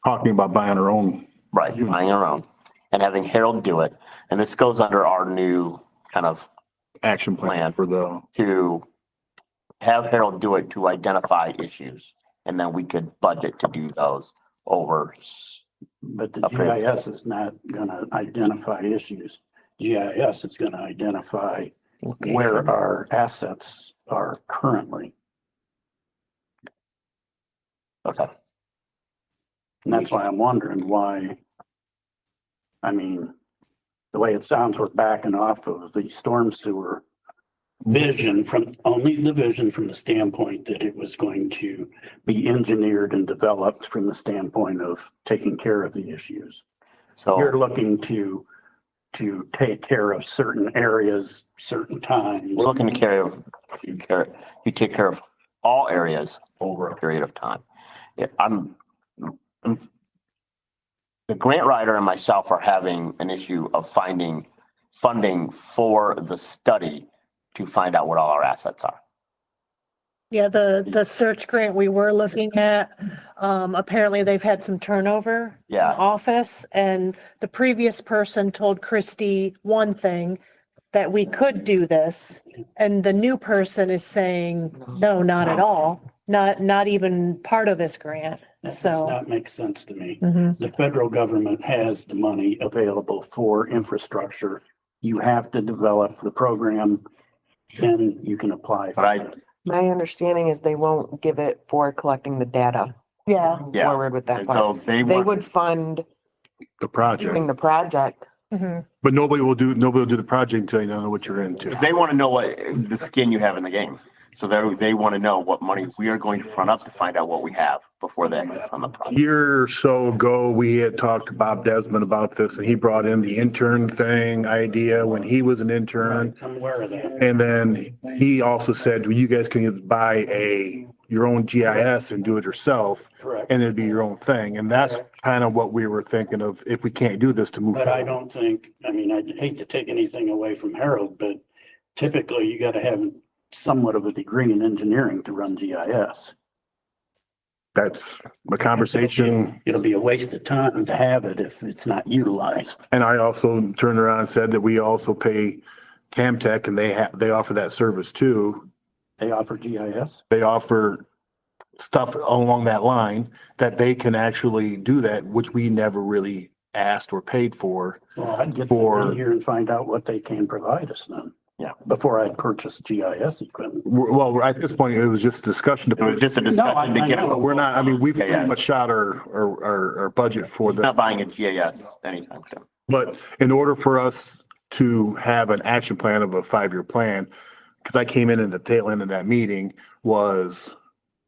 Speaker 2: talking about buying our own.
Speaker 8: Right, buying our own and having Harold do it. And this goes under our new kind of
Speaker 2: Action plan for the,
Speaker 8: to have Harold do it to identify issues. And then we could budget to do those over.
Speaker 5: But the
Speaker 8: Okay.
Speaker 5: GIS is not gonna identify issues. GIS is gonna identify where our assets are currently.
Speaker 8: Okay.
Speaker 5: And that's why I'm wondering why. I mean, the way it sounds, we're backing off of the storm sewer vision from, only the vision from the standpoint that it was going to be engineered and developed from the standpoint of taking care of the issues. You're
Speaker 8: So,
Speaker 5: looking to take care of certain areas, certain times.
Speaker 8: we're looking to you take care of all areas over a period of time. Yeah, the grant writer and myself are having an issue of finding funding for the study to find out what all our assets are.
Speaker 7: Yeah, the search grant we were looking at, apparently they've had some turnover. in the
Speaker 8: Yeah.
Speaker 7: Office, and the previous person told Christy one thing, that we could do this, and the new person is saying, no, not at all, not even part of this grant,
Speaker 5: That does
Speaker 7: so.
Speaker 5: not make sense to me.
Speaker 7: Mhm.
Speaker 5: The federal government has the money available for infrastructure. You have to develop the program, then you can apply.
Speaker 8: But
Speaker 10: My understanding is they won't give it for collecting the data
Speaker 7: Yeah.
Speaker 8: Yeah.
Speaker 10: forward with that
Speaker 8: and so
Speaker 10: fund.
Speaker 8: they
Speaker 10: They
Speaker 8: want,
Speaker 10: would fund
Speaker 2: the project,
Speaker 10: doing the project.
Speaker 7: Mhm.
Speaker 2: but nobody will do the project until you know what you're into.
Speaker 8: they want to know what the skin you have in the game. So they want to know what money we are going to front up to find out what we have before they actually fund the project.
Speaker 2: Year or so ago, we had talked to Bob Desmond about this and he brought in the intern thing idea when he was an intern.
Speaker 5: I'm aware of that.
Speaker 2: And then he also said, well, you guys can buy your own GIS and do it yourself
Speaker 5: Correct.
Speaker 2: and it'd be your own thing. And that's kind of what we were thinking of if we can't do this to move
Speaker 5: But I
Speaker 2: forward.
Speaker 5: don't think, I mean, I'd hate to take anything away from Harold, but typically you gotta have somewhat of a degree in engineering to run GIS.
Speaker 2: That's a conversation.
Speaker 5: It'll be a waste of time to have it if it's not utilized.
Speaker 2: And I also turned around and said that we also pay Camtech and they offer that service too.
Speaker 5: They offer GIS.
Speaker 2: They offer stuff along that line that they can actually do that, which we never really asked or paid for.
Speaker 5: Well, I'd get
Speaker 2: For-
Speaker 5: them in here and find out what they can provide us then.
Speaker 8: Yeah.
Speaker 5: Before I purchase GIS equipment.
Speaker 2: Well, at this point, it was just discussion.
Speaker 8: It was just a discussion to
Speaker 5: I
Speaker 8: get.
Speaker 5: know.
Speaker 2: We're not, I mean, we've
Speaker 8: Yeah, yeah.
Speaker 2: pretty much shot our budget for
Speaker 8: Not
Speaker 2: the,
Speaker 8: buying a GIS anytime soon.
Speaker 2: but in order for us to have an action plan of a 5-year plan, because I came in at the tail end of that meeting, was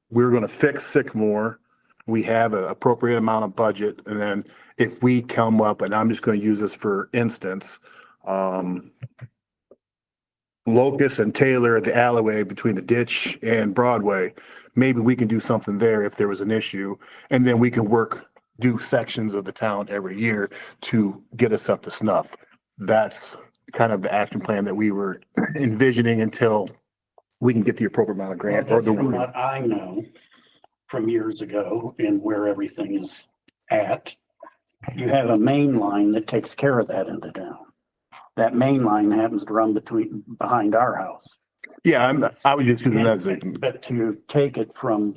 Speaker 2: we were going to fix Sycamore. We have an appropriate amount of budget. And then if we come up, and I'm just going to use this for instance, Locust and Taylor at the alleyway between the ditch and Broadway, maybe we can do something there if there was an issue. And then we can do sections of the town every year to get us up to snuff. That's kind of the action plan that we were envisioning until we can get the appropriate amount of grant or the.
Speaker 5: From what I know from years ago and where everything is at, you have a main line that takes care of that into town. That main line happens to run behind our house.
Speaker 2: Yeah, I was just using that as a,
Speaker 5: But to take it from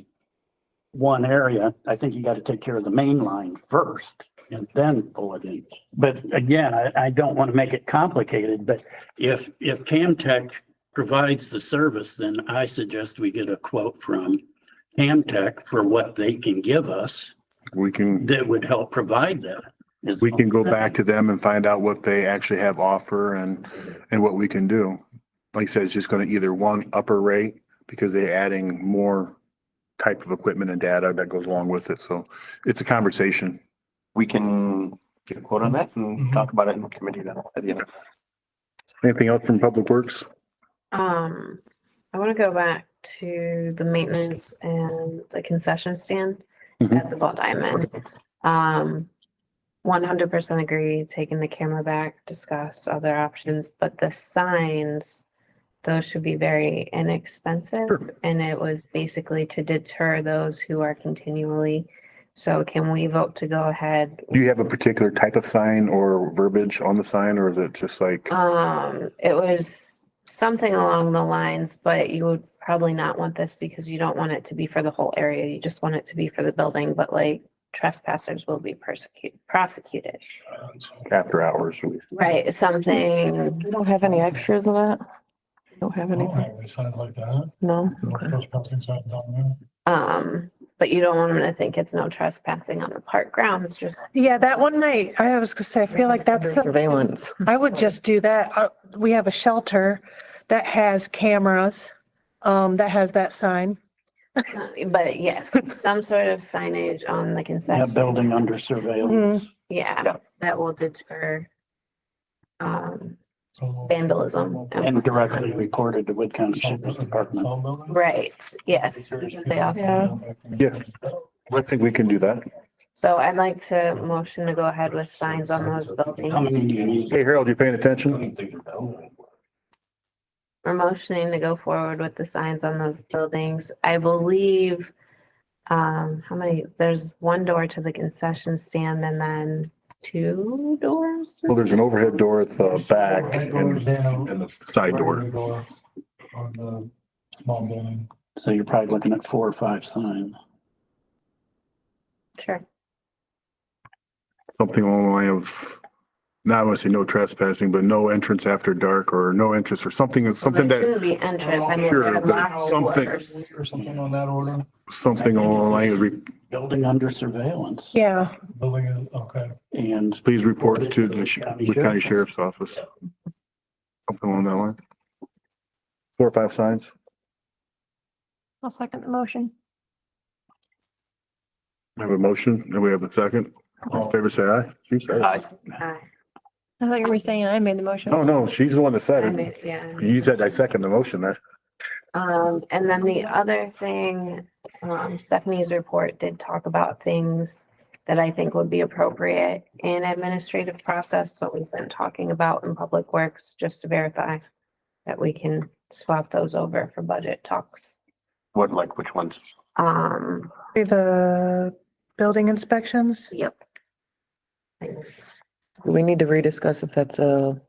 Speaker 5: one area, I think you got to take care of the main line first and then pull it in. But again, I don't want to make it complicated, but if Camtech provides the service, then I suggest we get a quote from Camtech for what they can give us
Speaker 2: we can
Speaker 5: that would help provide that. Is-
Speaker 2: we can go back to them and find out what they actually have offer and what we can do. Like I said, it's just going to either one upper rate because they're adding more type of equipment and data that goes along with it. So it's a conversation.
Speaker 8: We can get a quote on that and talk about it in the committee then at the end.
Speaker 2: Anything else from Public Works?
Speaker 4: I want to go back to the maintenance and the concession stand
Speaker 2: Mhm.
Speaker 4: at the Ball Diamond. 100% agree, taking the camera back, discuss other options, but the signs, those should be very inexpensive.
Speaker 2: Sure.
Speaker 4: And it was basically to deter those who are continually. So can we vote to go ahead?
Speaker 2: Do you have a particular type of sign or verbiage on the sign, or is it just like,
Speaker 4: It was something along the lines, but you would probably not want this because you don't want it to be for the whole area. You just want it to be for the building, but like trespassers will be prosecuted.
Speaker 2: after hours?
Speaker 4: Right, something,
Speaker 10: We don't have any extras of that? Don't have
Speaker 9: I don't
Speaker 10: anything?
Speaker 9: have any signs like that.
Speaker 10: No?
Speaker 9: No trespassing signs on there.
Speaker 4: but you don't want them to think it's no trespassing on the park grounds, just,
Speaker 7: Yeah, that one night, I was gonna say, I feel like that's,
Speaker 10: Surveillance.
Speaker 7: I would just do that. We have a shelter that has cameras, that has that sign.
Speaker 4: but yes, some sort of signage on the
Speaker 5: Yeah,
Speaker 4: concession.
Speaker 5: building under surveillance.
Speaker 4: Yeah, that will deter
Speaker 9: So-
Speaker 4: vandalism.
Speaker 5: And directly reported to Wood County Sheriff's Department.
Speaker 9: Some buildings?
Speaker 4: Right, yes, because they also.
Speaker 7: Yeah.
Speaker 2: Yeah, I think we can do that.
Speaker 4: So I'd like to motion to go ahead with signs on those
Speaker 5: How
Speaker 4: buildings.
Speaker 5: many do you need?
Speaker 2: Hey, Harold, you paying attention?
Speaker 4: We're motioning to go forward with the signs on those buildings. I believe, how many, there's one door to the concession stand and then two doors?
Speaker 2: Well, there's an overhead door at the back
Speaker 9: Doors
Speaker 2: and
Speaker 9: and
Speaker 2: the side door.
Speaker 9: regular door on the small building.
Speaker 5: So you're probably looking at 4 or 5 signs.
Speaker 4: Sure.
Speaker 2: Something along the line of, not I want to say no trespassing, but no entrance after dark, or no entrance, or something,
Speaker 4: There
Speaker 2: that,
Speaker 4: shouldn't be entrance. I mean,
Speaker 2: Sure,
Speaker 4: there are
Speaker 2: but
Speaker 4: lots of
Speaker 2: something-
Speaker 4: doors.
Speaker 9: Or something on that order.
Speaker 2: something along the line of,
Speaker 5: Building under surveillance
Speaker 7: Yeah,
Speaker 9: Building is, okay.
Speaker 5: and
Speaker 2: please report to the Wood County Sheriff's Office. Something along that line. 4 or 5 signs.
Speaker 3: I'll second the motion.
Speaker 2: We have a motion and we have a second. All in favor, say aye. She said it.
Speaker 4: Aye.
Speaker 3: I thought you were saying I made the motion.
Speaker 2: No, no, she's the one that said
Speaker 4: I
Speaker 2: it.
Speaker 4: mean, yeah.
Speaker 2: You said I second the motion there.
Speaker 4: And then the other thing, Stephanie's report did talk about things that I think would be appropriate in administrative process, but we've been talking about in Public Works, just to verify that we can swap those over for budget talks.
Speaker 8: What, like which ones?
Speaker 7: the building inspections.
Speaker 4: Yep.
Speaker 10: We need to rediscuss if that's a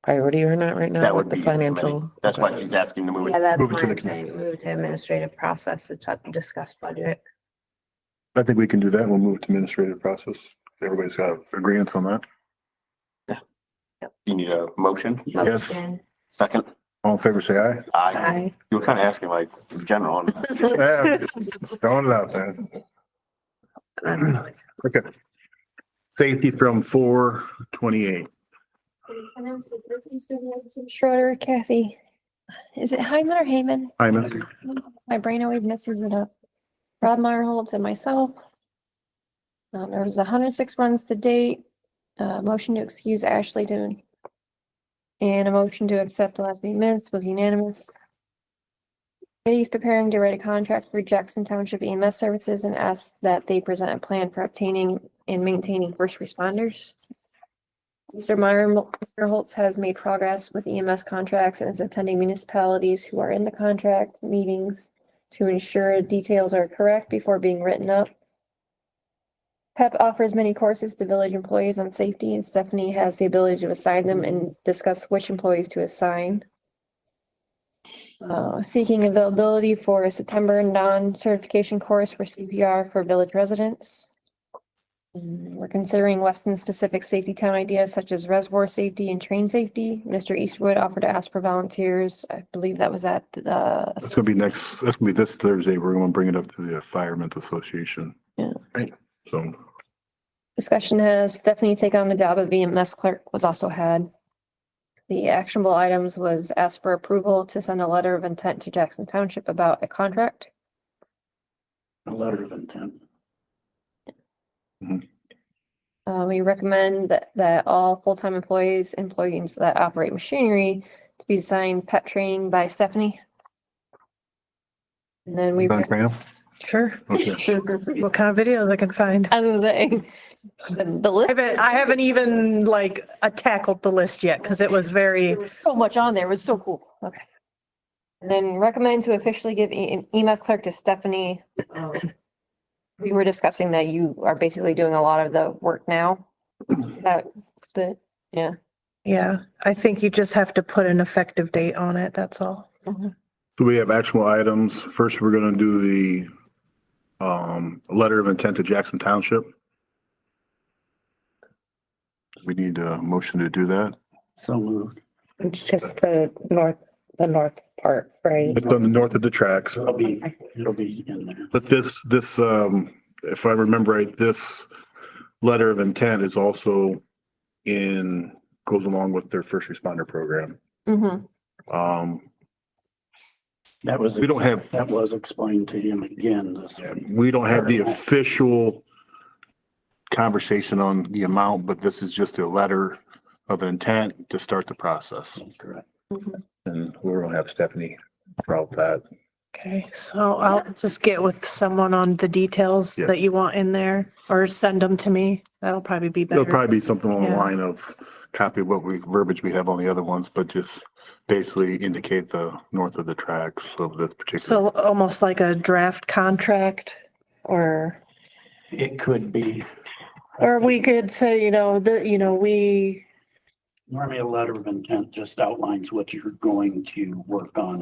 Speaker 10: priority or not right now
Speaker 8: That
Speaker 10: with
Speaker 8: would
Speaker 10: the
Speaker 8: be. the committee.
Speaker 10: financial.
Speaker 8: That's why she's asking to move
Speaker 4: Yeah,
Speaker 8: it.
Speaker 4: that's
Speaker 2: Move it
Speaker 4: why
Speaker 2: to the
Speaker 4: I'm saying move to administrative process to discuss budget.
Speaker 2: I think we can do that. We'll move to administrative process. Everybody's got agreement on that.
Speaker 8: You need a motion?
Speaker 2: Yes.
Speaker 4: Motion.
Speaker 8: Second?
Speaker 2: All in favor, say aye.
Speaker 8: Aye.
Speaker 4: Aye.
Speaker 8: You were kind of asking like in general.
Speaker 2: Yeah, just throwing it out there. Okay. Safety from 4/28.
Speaker 3: Schroeder, Kathy. Is it Hyman or Heyman?
Speaker 2: Hyman.
Speaker 3: My brain always messes it up. Rob Meyerholtz and myself. There was 106 runs to date. Motion to excuse Ashley to. And a motion to accept the last meeting minutes was unanimous. He's preparing to write a contract for Jackson Township EMS services and ask that they present a plan for obtaining and maintaining first responders. Mr. Meyerholtz has made progress with EMS contracts and is attending municipalities who are in the contract meetings to ensure details are correct before being written up. PEP offers many courses to village employees on safety, and Stephanie has the ability to assign them and discuss which employees to assign. Seeking availability for a September non-certification course for CPR for village residents. We're considering Weston-specific safety town ideas such as reservoir safety and train safety. Mr. Eastwood offered to ask for volunteers. I believe that was at
Speaker 2: That's gonna be that's gonna be this Thursday. We're gonna bring it up to the Firemen's Association.
Speaker 3: Yeah.
Speaker 2: Right. So,
Speaker 3: discussion. Have Stephanie take on the job of EMS clerk was also had. the actionable items was ask for approval to send a letter of intent to Jackson Township about a contract.
Speaker 5: A letter of intent.
Speaker 3: We recommend that all full-time employees that operate machinery to be assigned pet training by Stephanie. And then we,
Speaker 2: Gonna train 'em?
Speaker 7: Sure.
Speaker 2: Okay.
Speaker 7: What kind of videos I can find?
Speaker 3: other than the list.
Speaker 7: I haven't even like tackled the list yet because it was very,
Speaker 3: There was so much on there. It was so cool. Okay. And then recommend to officially give EMS clerk to Stephanie. We were discussing that you are basically doing a lot of the work now. Is that the, yeah.
Speaker 7: yeah, I think you just have to put an effective date on it. That's all.
Speaker 2: So we have actual items. First, we're gonna do the letter of intent to Jackson Township. We need a motion to do that.
Speaker 5: So moved.
Speaker 10: It's just the north part, right?
Speaker 2: It's on the north of the tracks.
Speaker 5: It'll be in there.
Speaker 2: But this, if I remember right, this letter of intent is also goes along with their first responder program.
Speaker 3: Mm-hmm.
Speaker 5: That was.
Speaker 2: We don't have-
Speaker 5: That was explained to him again this week.
Speaker 2: We don't have the official conversation on the amount, but this is just a letter of intent to start the process.
Speaker 5: That's correct.
Speaker 2: And we're gonna have Stephanie route that.
Speaker 7: Okay, so I'll just get with someone on the details
Speaker 2: Yes.
Speaker 7: that you want in there or send them to me. That'll probably be
Speaker 2: There'll
Speaker 7: better.
Speaker 2: probably be something along the
Speaker 7: Yeah.
Speaker 2: line of copy of verbiage we have on the other ones, but just basically indicate the north of the tracks of this particular.
Speaker 7: So almost like a draft contract or,
Speaker 5: It could be.
Speaker 7: or we could say, we,
Speaker 5: Normally a letter of intent just outlines what you're going to work on.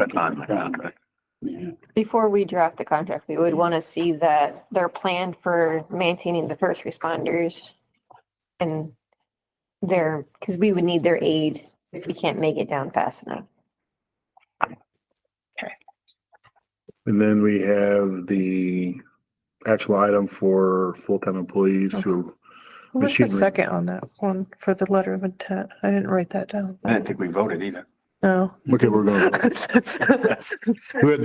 Speaker 5: Yeah.
Speaker 3: Before we draft the contract, we would want to see that they're planned for maintaining the first responders. And because we would need their aid if we can't make it down fast enough.
Speaker 2: And then we have the actual item for full-time employees who.
Speaker 7: what's the
Speaker 2: Machinery.
Speaker 7: second on that one for the letter of intent? I didn't write that down.
Speaker 6: I didn't think we voted either.
Speaker 7: No.
Speaker 2: Okay, we're gonna.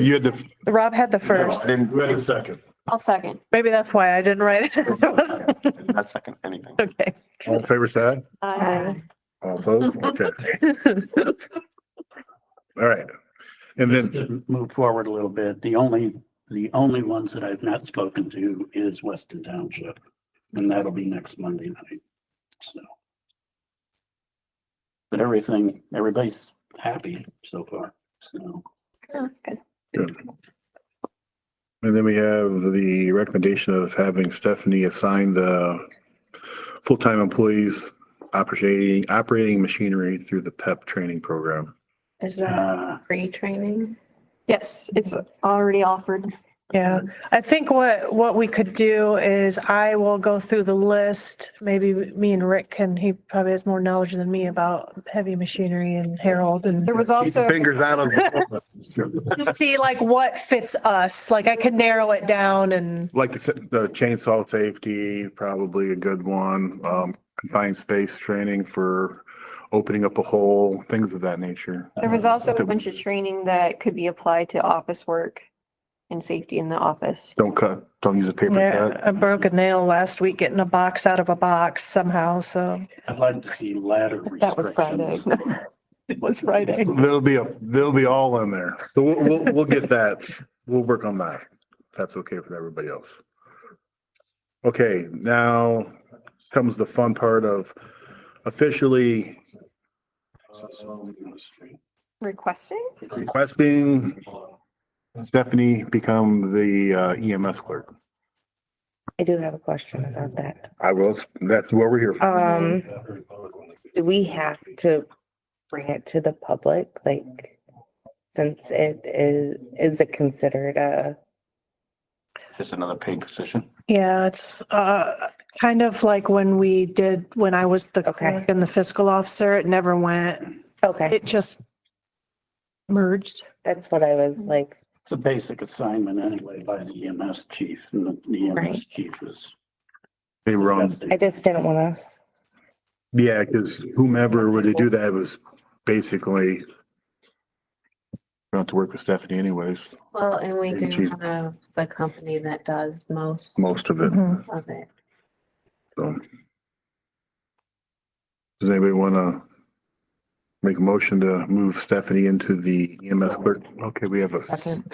Speaker 2: You had the.
Speaker 7: Rob had the first.
Speaker 2: Who had the second?
Speaker 3: I'll second.
Speaker 7: Maybe that's why I didn't write it.
Speaker 8: Not second anything.
Speaker 7: Okay.
Speaker 2: All in favor, say aye.
Speaker 3: Aye.
Speaker 2: All opposed? Okay. All right. And
Speaker 5: Just
Speaker 2: then,
Speaker 5: to move forward a little bit, the only ones that I've not spoken to is Weston Township. And that'll be next Monday night, so. But everybody's happy so far, so.
Speaker 3: Oh, that's good.
Speaker 2: good. And then we have the recommendation of having Stephanie assign the full-time employees operating machinery through the PEP training program.
Speaker 3: Is that
Speaker 5: Uh,
Speaker 3: free training? Yes, it's already offered.
Speaker 7: Yeah, I think what we could do is I will go through the list. Maybe me and Rick he probably has more knowledge than me about heavy machinery and Harold and
Speaker 3: There was also,
Speaker 2: Fingers out of.
Speaker 7: see like what fits us. Like I could narrow it down and
Speaker 2: Like the chainsaw safety, probably a good one. Confined space training for opening up a hole, things of that nature.
Speaker 3: there was also a bunch of training that could be applied to office work and safety in the office.
Speaker 2: Don't use a paper
Speaker 7: yeah,
Speaker 2: cut.
Speaker 7: I broke a nail last week getting a box out of a box somehow. So
Speaker 5: I'd like to see ladder
Speaker 3: That was Friday.
Speaker 5: restrictions.
Speaker 7: it was Friday.
Speaker 2: They'll be all in there. So we'll get that. We'll work on that. If that's okay with everybody else. Okay, now comes the fun part of officially requesting Stephanie become the EMS clerk.
Speaker 10: I do have a question about that.
Speaker 2: That's what we're here for.
Speaker 10: Do we have to bring it to the public, like, since it is it considered a,
Speaker 8: Just another paid position.
Speaker 7: Yeah, it's kind of like when I was the
Speaker 10: Okay.
Speaker 7: clerk and the fiscal officer, it never went.
Speaker 10: okay,
Speaker 7: It just merged.
Speaker 10: that's what I was like,
Speaker 5: It's a basic assignment anyway by the EMS chief, and the EMS
Speaker 10: Right.
Speaker 5: chief is.
Speaker 2: They were on,
Speaker 10: I just didn't wanna,
Speaker 2: yeah, because whomever would they do that was basically going to work with Stephanie anyways,
Speaker 4: Well, and we
Speaker 2: And
Speaker 4: do
Speaker 2: she's-
Speaker 4: have the company that does most
Speaker 2: most of it.
Speaker 7: Mhm.
Speaker 4: of it.
Speaker 2: So. Does anybody want to make a motion to move Stephanie into the EMS clerk? Okay, we have a
Speaker 4: Second.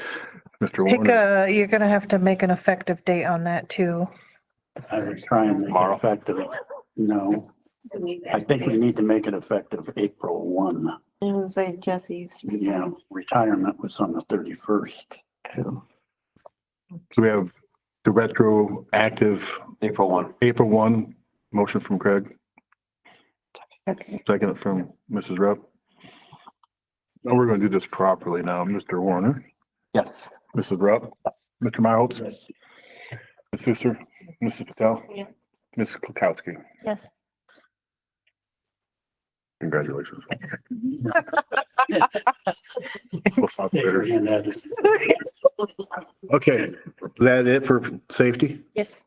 Speaker 2: Mr.
Speaker 7: Pick
Speaker 2: Warner.
Speaker 7: you're gonna have to make an effective date on that too.
Speaker 5: I would try and make it
Speaker 8: Tomorrow.
Speaker 5: effective. No, I think we need to make it effective April 1.
Speaker 4: I would say Jesse's.
Speaker 5: Yeah, retirement was on the 31st.
Speaker 2: So we have the retroactive
Speaker 8: April 1.
Speaker 2: April 1, motion from Craig,
Speaker 3: Okay.
Speaker 2: second from Mrs. Rupp. Now we're going to do this properly now. Mr. Warner,
Speaker 8: Yes.
Speaker 2: Mrs. Rupp, Mr. Myrholz, Ms. Susser, Mrs. Patel,
Speaker 3: Yeah.
Speaker 2: Ms. Kukowski.
Speaker 3: Yes.
Speaker 2: Congratulations. We'll talk later.
Speaker 5: And that is-
Speaker 2: Okay, is that it for safety?
Speaker 3: Yes.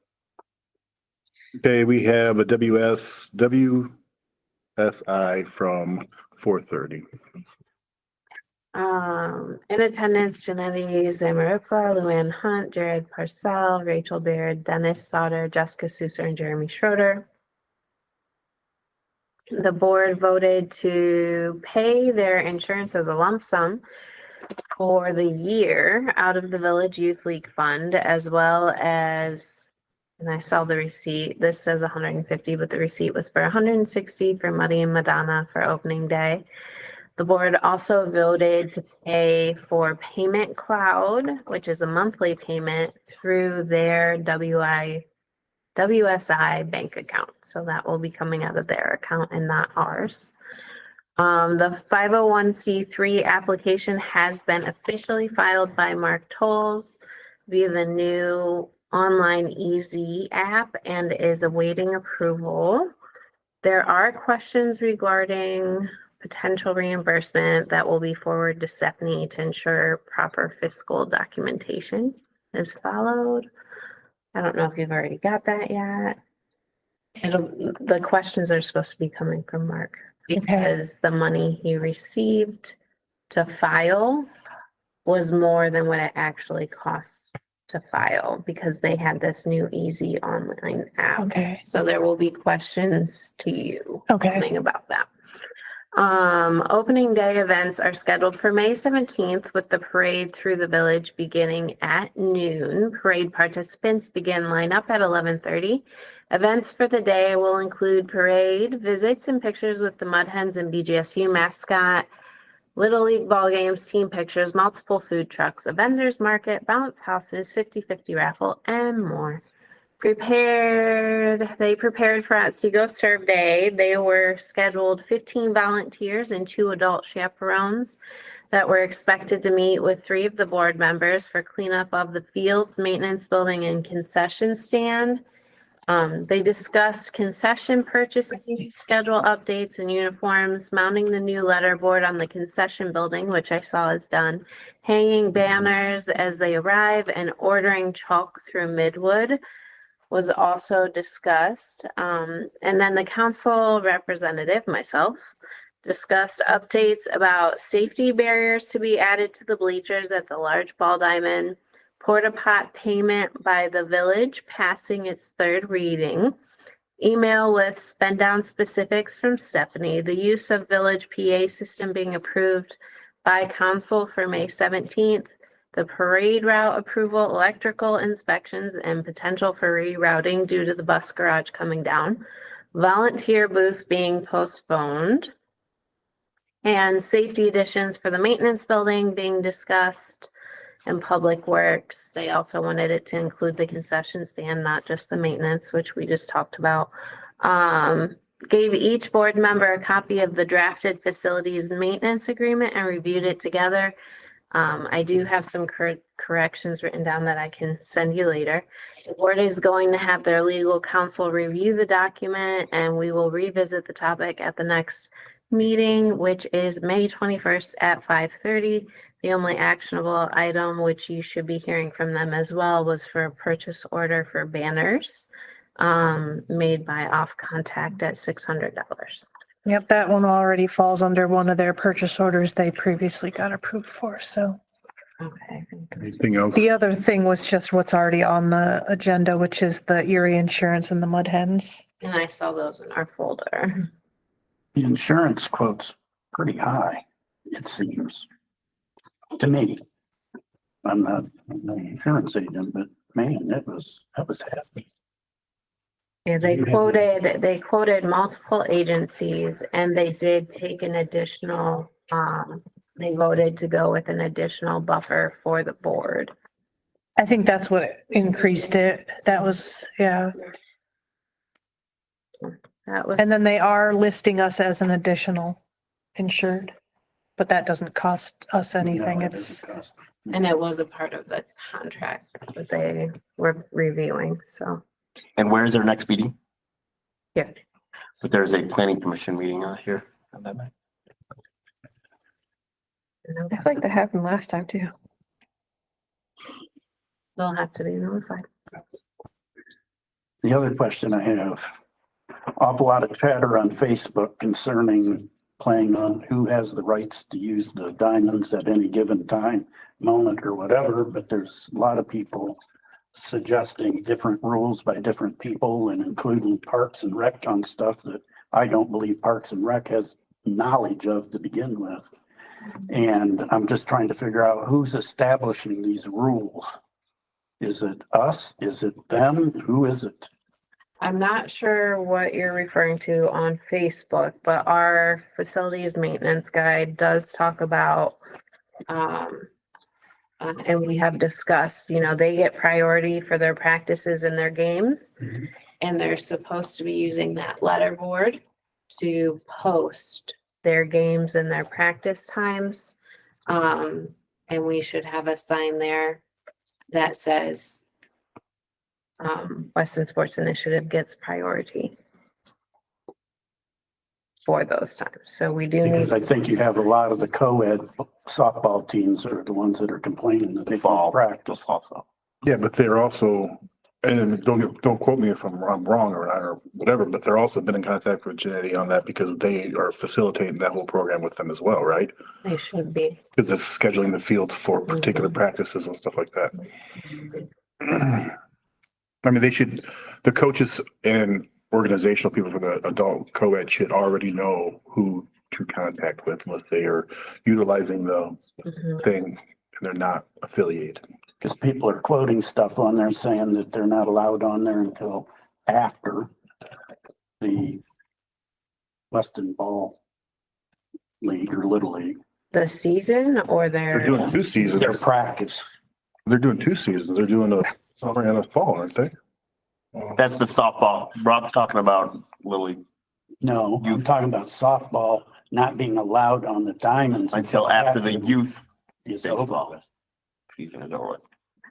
Speaker 2: Okay, we have a WSI from 4:30.
Speaker 4: In attendance, Janetti Zamarukwa, Luann Hunt, Jared Parcell, Rachel Baird, Dennis Sauter, Jessica Susser, and Jeremy Schroeder. The board voted to pay their insurance as a lump sum for the year out of the Village Youth League Fund, as well as, and I saw the receipt, this says 150, but the receipt was for 160 for Muddy and Madonna for opening day. The board also voted to pay for Payment Cloud, which is a monthly payment through their WSI bank account. So that will be coming out of their account and not ours. The 501c3 application has been officially filed by Mark Tolles via the new online EZ app and is awaiting approval. There are questions regarding potential reimbursement that will be forwarded to Stephanie to ensure proper fiscal documentation is followed. I don't know if you've already got that yet. The questions are supposed to be coming from Mark because the money he received to file was more than what it actually costs to file because they had this new easy online app.
Speaker 7: Okay,
Speaker 4: So there will be questions to you
Speaker 7: okay.
Speaker 4: coming about that. Opening day events are scheduled for May 17th with the parade through the village beginning at noon. Parade participants begin line up at 11:30. Events for the day will include parade, visits and pictures with the Mud Hens and BGSU mascot, Little League ball games, team pictures, multiple food trucks, a vendor's market, bounce houses, 50/50 raffle, and more. They prepared for At Sea Go Serve Day. They were scheduled 15 volunteers and 2 adult chaperones that were expected to meet with 3 of the board members for cleanup of the fields, maintenance building, and concession stand. They discussed concession purchasing, schedule updates and uniforms, mounting the new letterboard on the concession building, which I saw is done, hanging banners as they arrive, and ordering chalk through Midwood was also discussed. And then the council representative, myself, discussed updates about safety barriers to be added to the bleachers at the large ball diamond, porta pot payment by the village passing its 3rd reading, email with spend down specifics from Stephanie, the use of village PA system being approved by council for May 17th, the parade route approval, electrical inspections, and potential for rerouting due to the bus garage coming down, volunteer booth being postponed, and safety additions for the maintenance building being discussed, and public works. They also wanted it to include the concession stand, not just the maintenance, which we just talked about. Gave each board member a copy of the drafted facilities maintenance agreement and reviewed it together. I do have some corrections written down that I can send you later. The board is going to have their legal counsel review the document and we will revisit the topic at the next meeting, which is May 21st at 5:30. The only actionable item, which you should be hearing from them as well, was for a purchase order for banners made by Off Contact at $600.
Speaker 7: Yep, that one already falls under one of their purchase orders they previously got approved for, so.
Speaker 4: Okay.
Speaker 2: Anything else?
Speaker 7: The other thing was just what's already on the agenda, which is the Erie insurance and the mud hens.
Speaker 4: And I saw those in our folder.
Speaker 5: The insurance quote's pretty high, it seems. To me. I'm not an insurance agent, but man, that was happy.
Speaker 4: Yeah, they quoted multiple agencies and they did take an additional, they voted to go with an additional buffer for the board.
Speaker 7: I think that's what increased it. That was, yeah.
Speaker 4: That was,
Speaker 7: And then they are listing us as an additional insured, but that doesn't cost us anything.
Speaker 5: No, it
Speaker 7: It's,
Speaker 5: doesn't cost.
Speaker 4: and it was a part of the contract that they were reviewing, so.
Speaker 8: And where is their next meeting?
Speaker 4: Yeah.
Speaker 8: But there's a planning commission meeting out here on that night.
Speaker 3: I feel like that happened last time too.
Speaker 4: They'll have to be notified.
Speaker 5: The other question I have, awful lot of chatter on Facebook concerning playing on who has the rights to use the diamonds at any given time, moment or whatever, but there's a lot of people suggesting different rules by different people and including Parks and Rec on stuff that I don't believe Parks and Rec has knowledge of to begin with. And I'm just trying to figure out who's establishing these rules. Is it us? Is it them? Who is it?
Speaker 4: I'm not sure what you're referring to on Facebook, but our facilities maintenance guide does talk about, and we have discussed, you know, they get priority for their practices and their games.
Speaker 5: Mhm.
Speaker 4: And they're supposed to be using that letterboard to post their games and their practice times. And we should have a sign there that says, Weston Sports Initiative gets priority for those times. So we do need.
Speaker 5: Because I think you have a lot of the co-ed softball teams are the ones that are complaining that they fall practice.
Speaker 8: Also.
Speaker 2: Yeah, but they're also, and don't quote me if I'm wrong or whatever, but they're also been in contact with Genetti on that because they are facilitating that whole program with them as well, right?
Speaker 4: They should be.
Speaker 2: Because it's scheduling the field for particular practices and stuff like that. I mean, the coaches and organizational people for the adult co-ed should already know who to contact with unless they are utilizing the
Speaker 4: Mhm.
Speaker 2: thing and they're not affiliated.
Speaker 5: Because people are quoting stuff on there saying that they're not allowed on there until after the Weston Ball League or Little League.
Speaker 4: The season or
Speaker 2: They're
Speaker 4: their,
Speaker 2: doing 2 seasons.
Speaker 5: Their practice.
Speaker 2: They're doing 2 seasons. They're doing a summer and a fall, aren't they?
Speaker 8: That's the softball. Rob's talking about Lily
Speaker 5: No, I'm talking about softball not being allowed on the diamonds
Speaker 8: until after the youth
Speaker 5: is over.
Speaker 8: baseball season is over.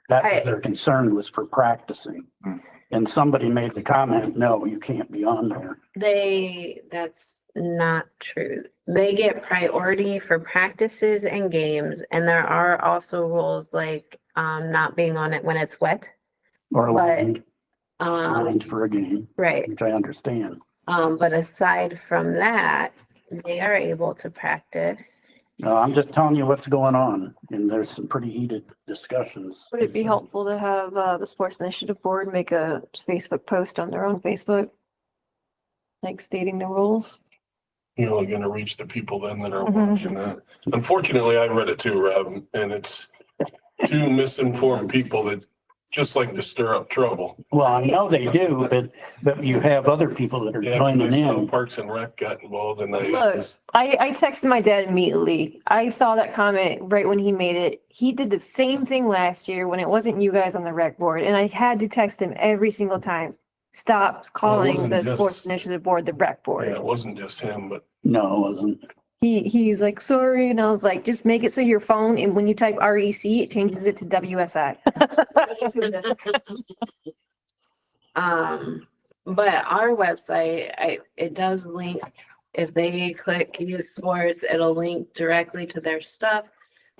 Speaker 5: That was their concern, was for practicing. And somebody made the comment, no, you can't be on there.
Speaker 4: that's not true. They get priority for practices and games. And there are also rules like, not being on it when it's wet.
Speaker 5: Or
Speaker 4: But,
Speaker 5: lined for a game,
Speaker 4: right.
Speaker 5: which I understand.
Speaker 4: But aside from that, they are able to practice.
Speaker 5: No, I'm just telling you what's going on, and there's some pretty heated discussions.
Speaker 3: Would it be helpful to have the Sports Initiative Board make a Facebook post on their own Facebook? Like stating the rules?
Speaker 1: You're only gonna reach the people then that are
Speaker 7: Mhm.
Speaker 1: watching that. Unfortunately, I read it too, Rob, and it's two misinformed people that just like to stir up trouble.
Speaker 5: Well, I know they do, but you have other people that are
Speaker 1: Yeah,
Speaker 5: joining
Speaker 1: I saw
Speaker 5: in.
Speaker 1: Parks and Rec got involved and I
Speaker 3: Look,
Speaker 1: was,
Speaker 3: I texted my dad immediately. I saw that comment right when he made it. He did the same thing last year when it wasn't you guys on the rec board, and I had to text him every single time. Stop calling
Speaker 1: wasn't
Speaker 3: the
Speaker 1: just-
Speaker 3: Sports Initiative Board the rec
Speaker 1: yeah,
Speaker 3: board.
Speaker 1: it wasn't just him, but
Speaker 5: No, it wasn't.
Speaker 3: He's like, sorry, and I was like, just make it so your phone, and when you type REC, it changes it to WSI.
Speaker 4: But our website, it does link, if they click use sports, it'll link directly to their stuff.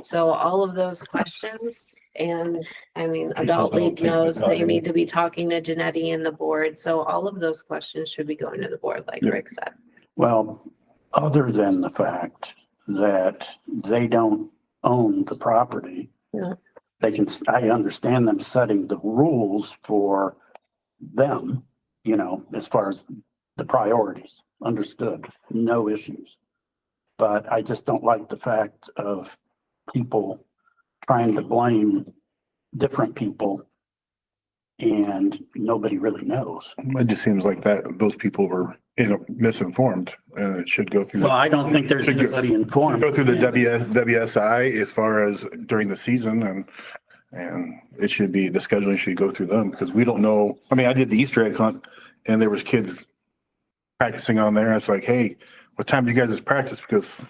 Speaker 4: So all of those questions, and I mean, Adult League knows they need to be talking to Genetti and the board. So all of those questions should be going to the board, like
Speaker 2: Yeah.
Speaker 4: Rick said.
Speaker 5: Well, other than the fact that they don't own the property.
Speaker 4: Yeah.
Speaker 5: They can, I understand them setting the rules for them, you know, as far as the priorities, understood, no issues. But I just don't like the fact of people trying to blame different people and nobody really knows.
Speaker 2: It just seems like that, those people were misinformed and it should go through.
Speaker 5: Well, I don't think there's
Speaker 2: Should go-
Speaker 5: anybody informed.
Speaker 2: Go through the WSI as far as during the season and it should be, the scheduling should go through them because we don't know. I mean, I did the Easter egg hunt and there was kids practicing on there. It's like, hey, what time do you guys practice? Because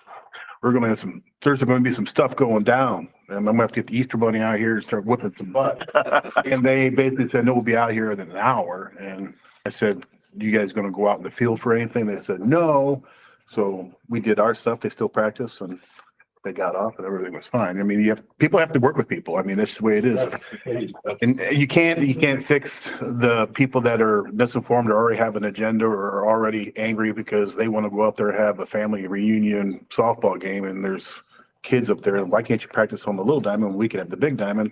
Speaker 2: we're going to have there's going to be some stuff going down. And I'm going to have to get the Easter bunny out here and start whipping some butt. And they basically said, no, we'll be out here in an hour. And I said, you guys going to go out in the field for anything? They said, no. So we did our stuff. They still practice and they got off and everything was fine. I mean, people have to work with people. I mean, that's the way it is. And you can't fix the people that are misinformed or already have an agenda or are already angry because they want to go out there and have a family reunion softball game and there's kids up there. Why can't you practice on the little diamond when we can have the big diamond?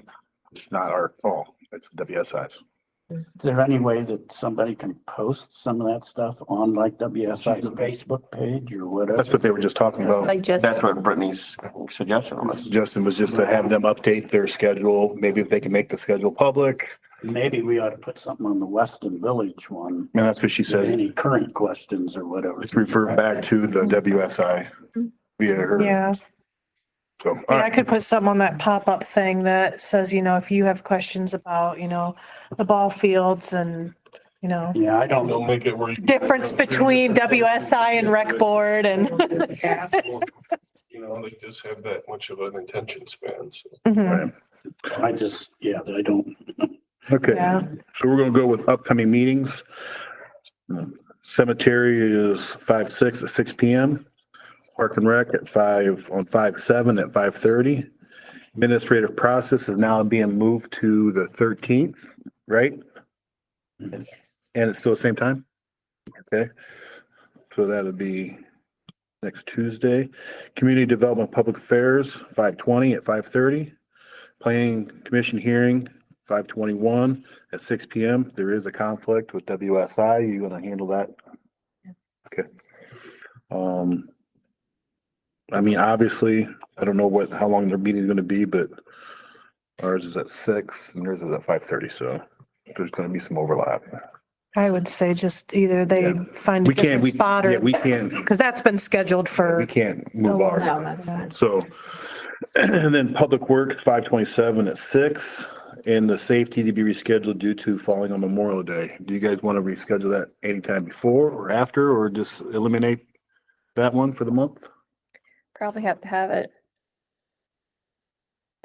Speaker 2: It's not our fault. It's WSI's.
Speaker 5: Is there any way that somebody can post some of that stuff on like WSI's Facebook page or whatever?
Speaker 2: That's what they were just talking about.
Speaker 3: Like just,
Speaker 8: That's what Brittany's suggestion was.
Speaker 2: Justin was just to have them update their schedule. Maybe if they can make the schedule public.
Speaker 5: Maybe we ought to put something on the Weston Village one.
Speaker 2: And that's what she said.
Speaker 5: Any current questions or whatever.
Speaker 2: Let's refer back to the WSI via her.
Speaker 7: Yeah.
Speaker 2: So, all
Speaker 7: Yeah, I
Speaker 2: right.
Speaker 7: could put something on that pop-up thing that says, you know, if you have questions about, you know, the ball fields and, you know,
Speaker 5: Yeah, I don't know.
Speaker 1: Don't make it where.
Speaker 7: difference between WSI and rec board and.
Speaker 1: You know, they just have that much of an attention span, so.
Speaker 7: Mhm.
Speaker 5: I just, yeah, I don't.
Speaker 2: Okay,
Speaker 7: Yeah.
Speaker 2: so we're gonna go with upcoming meetings. Cemetery is 5/6 at 6 PM. Park and Rec at 5/7 at 5:30. Administrative process is now being moved to the 13th, right? And it's still the same time? Okay. So that'll be next Tuesday. Community Development Public Affairs, 5:20 at 5:30. Planning Commission hearing, 5:21 at 6 PM. There is a conflict with WSI. You gonna handle that? Okay. I mean, obviously, I don't know how long their meeting is gonna be, but ours is at 6 and theirs is at 5:30, so there's gonna be some overlap.
Speaker 7: I would say just either they
Speaker 2: Yeah.
Speaker 7: find a
Speaker 2: We can't,
Speaker 7: different spot
Speaker 2: yeah,
Speaker 7: or,
Speaker 2: we can't,
Speaker 7: because that's been scheduled
Speaker 2: we
Speaker 7: for.
Speaker 2: can't move
Speaker 7: No,
Speaker 2: ours.
Speaker 4: No, that's fine.
Speaker 2: So, and then Public Works, 5:27 at 6, and the safety to be rescheduled due to falling on Memorial Day. Do you guys want to reschedule that anytime before or after, or just eliminate that one for the month?
Speaker 3: probably have to have it.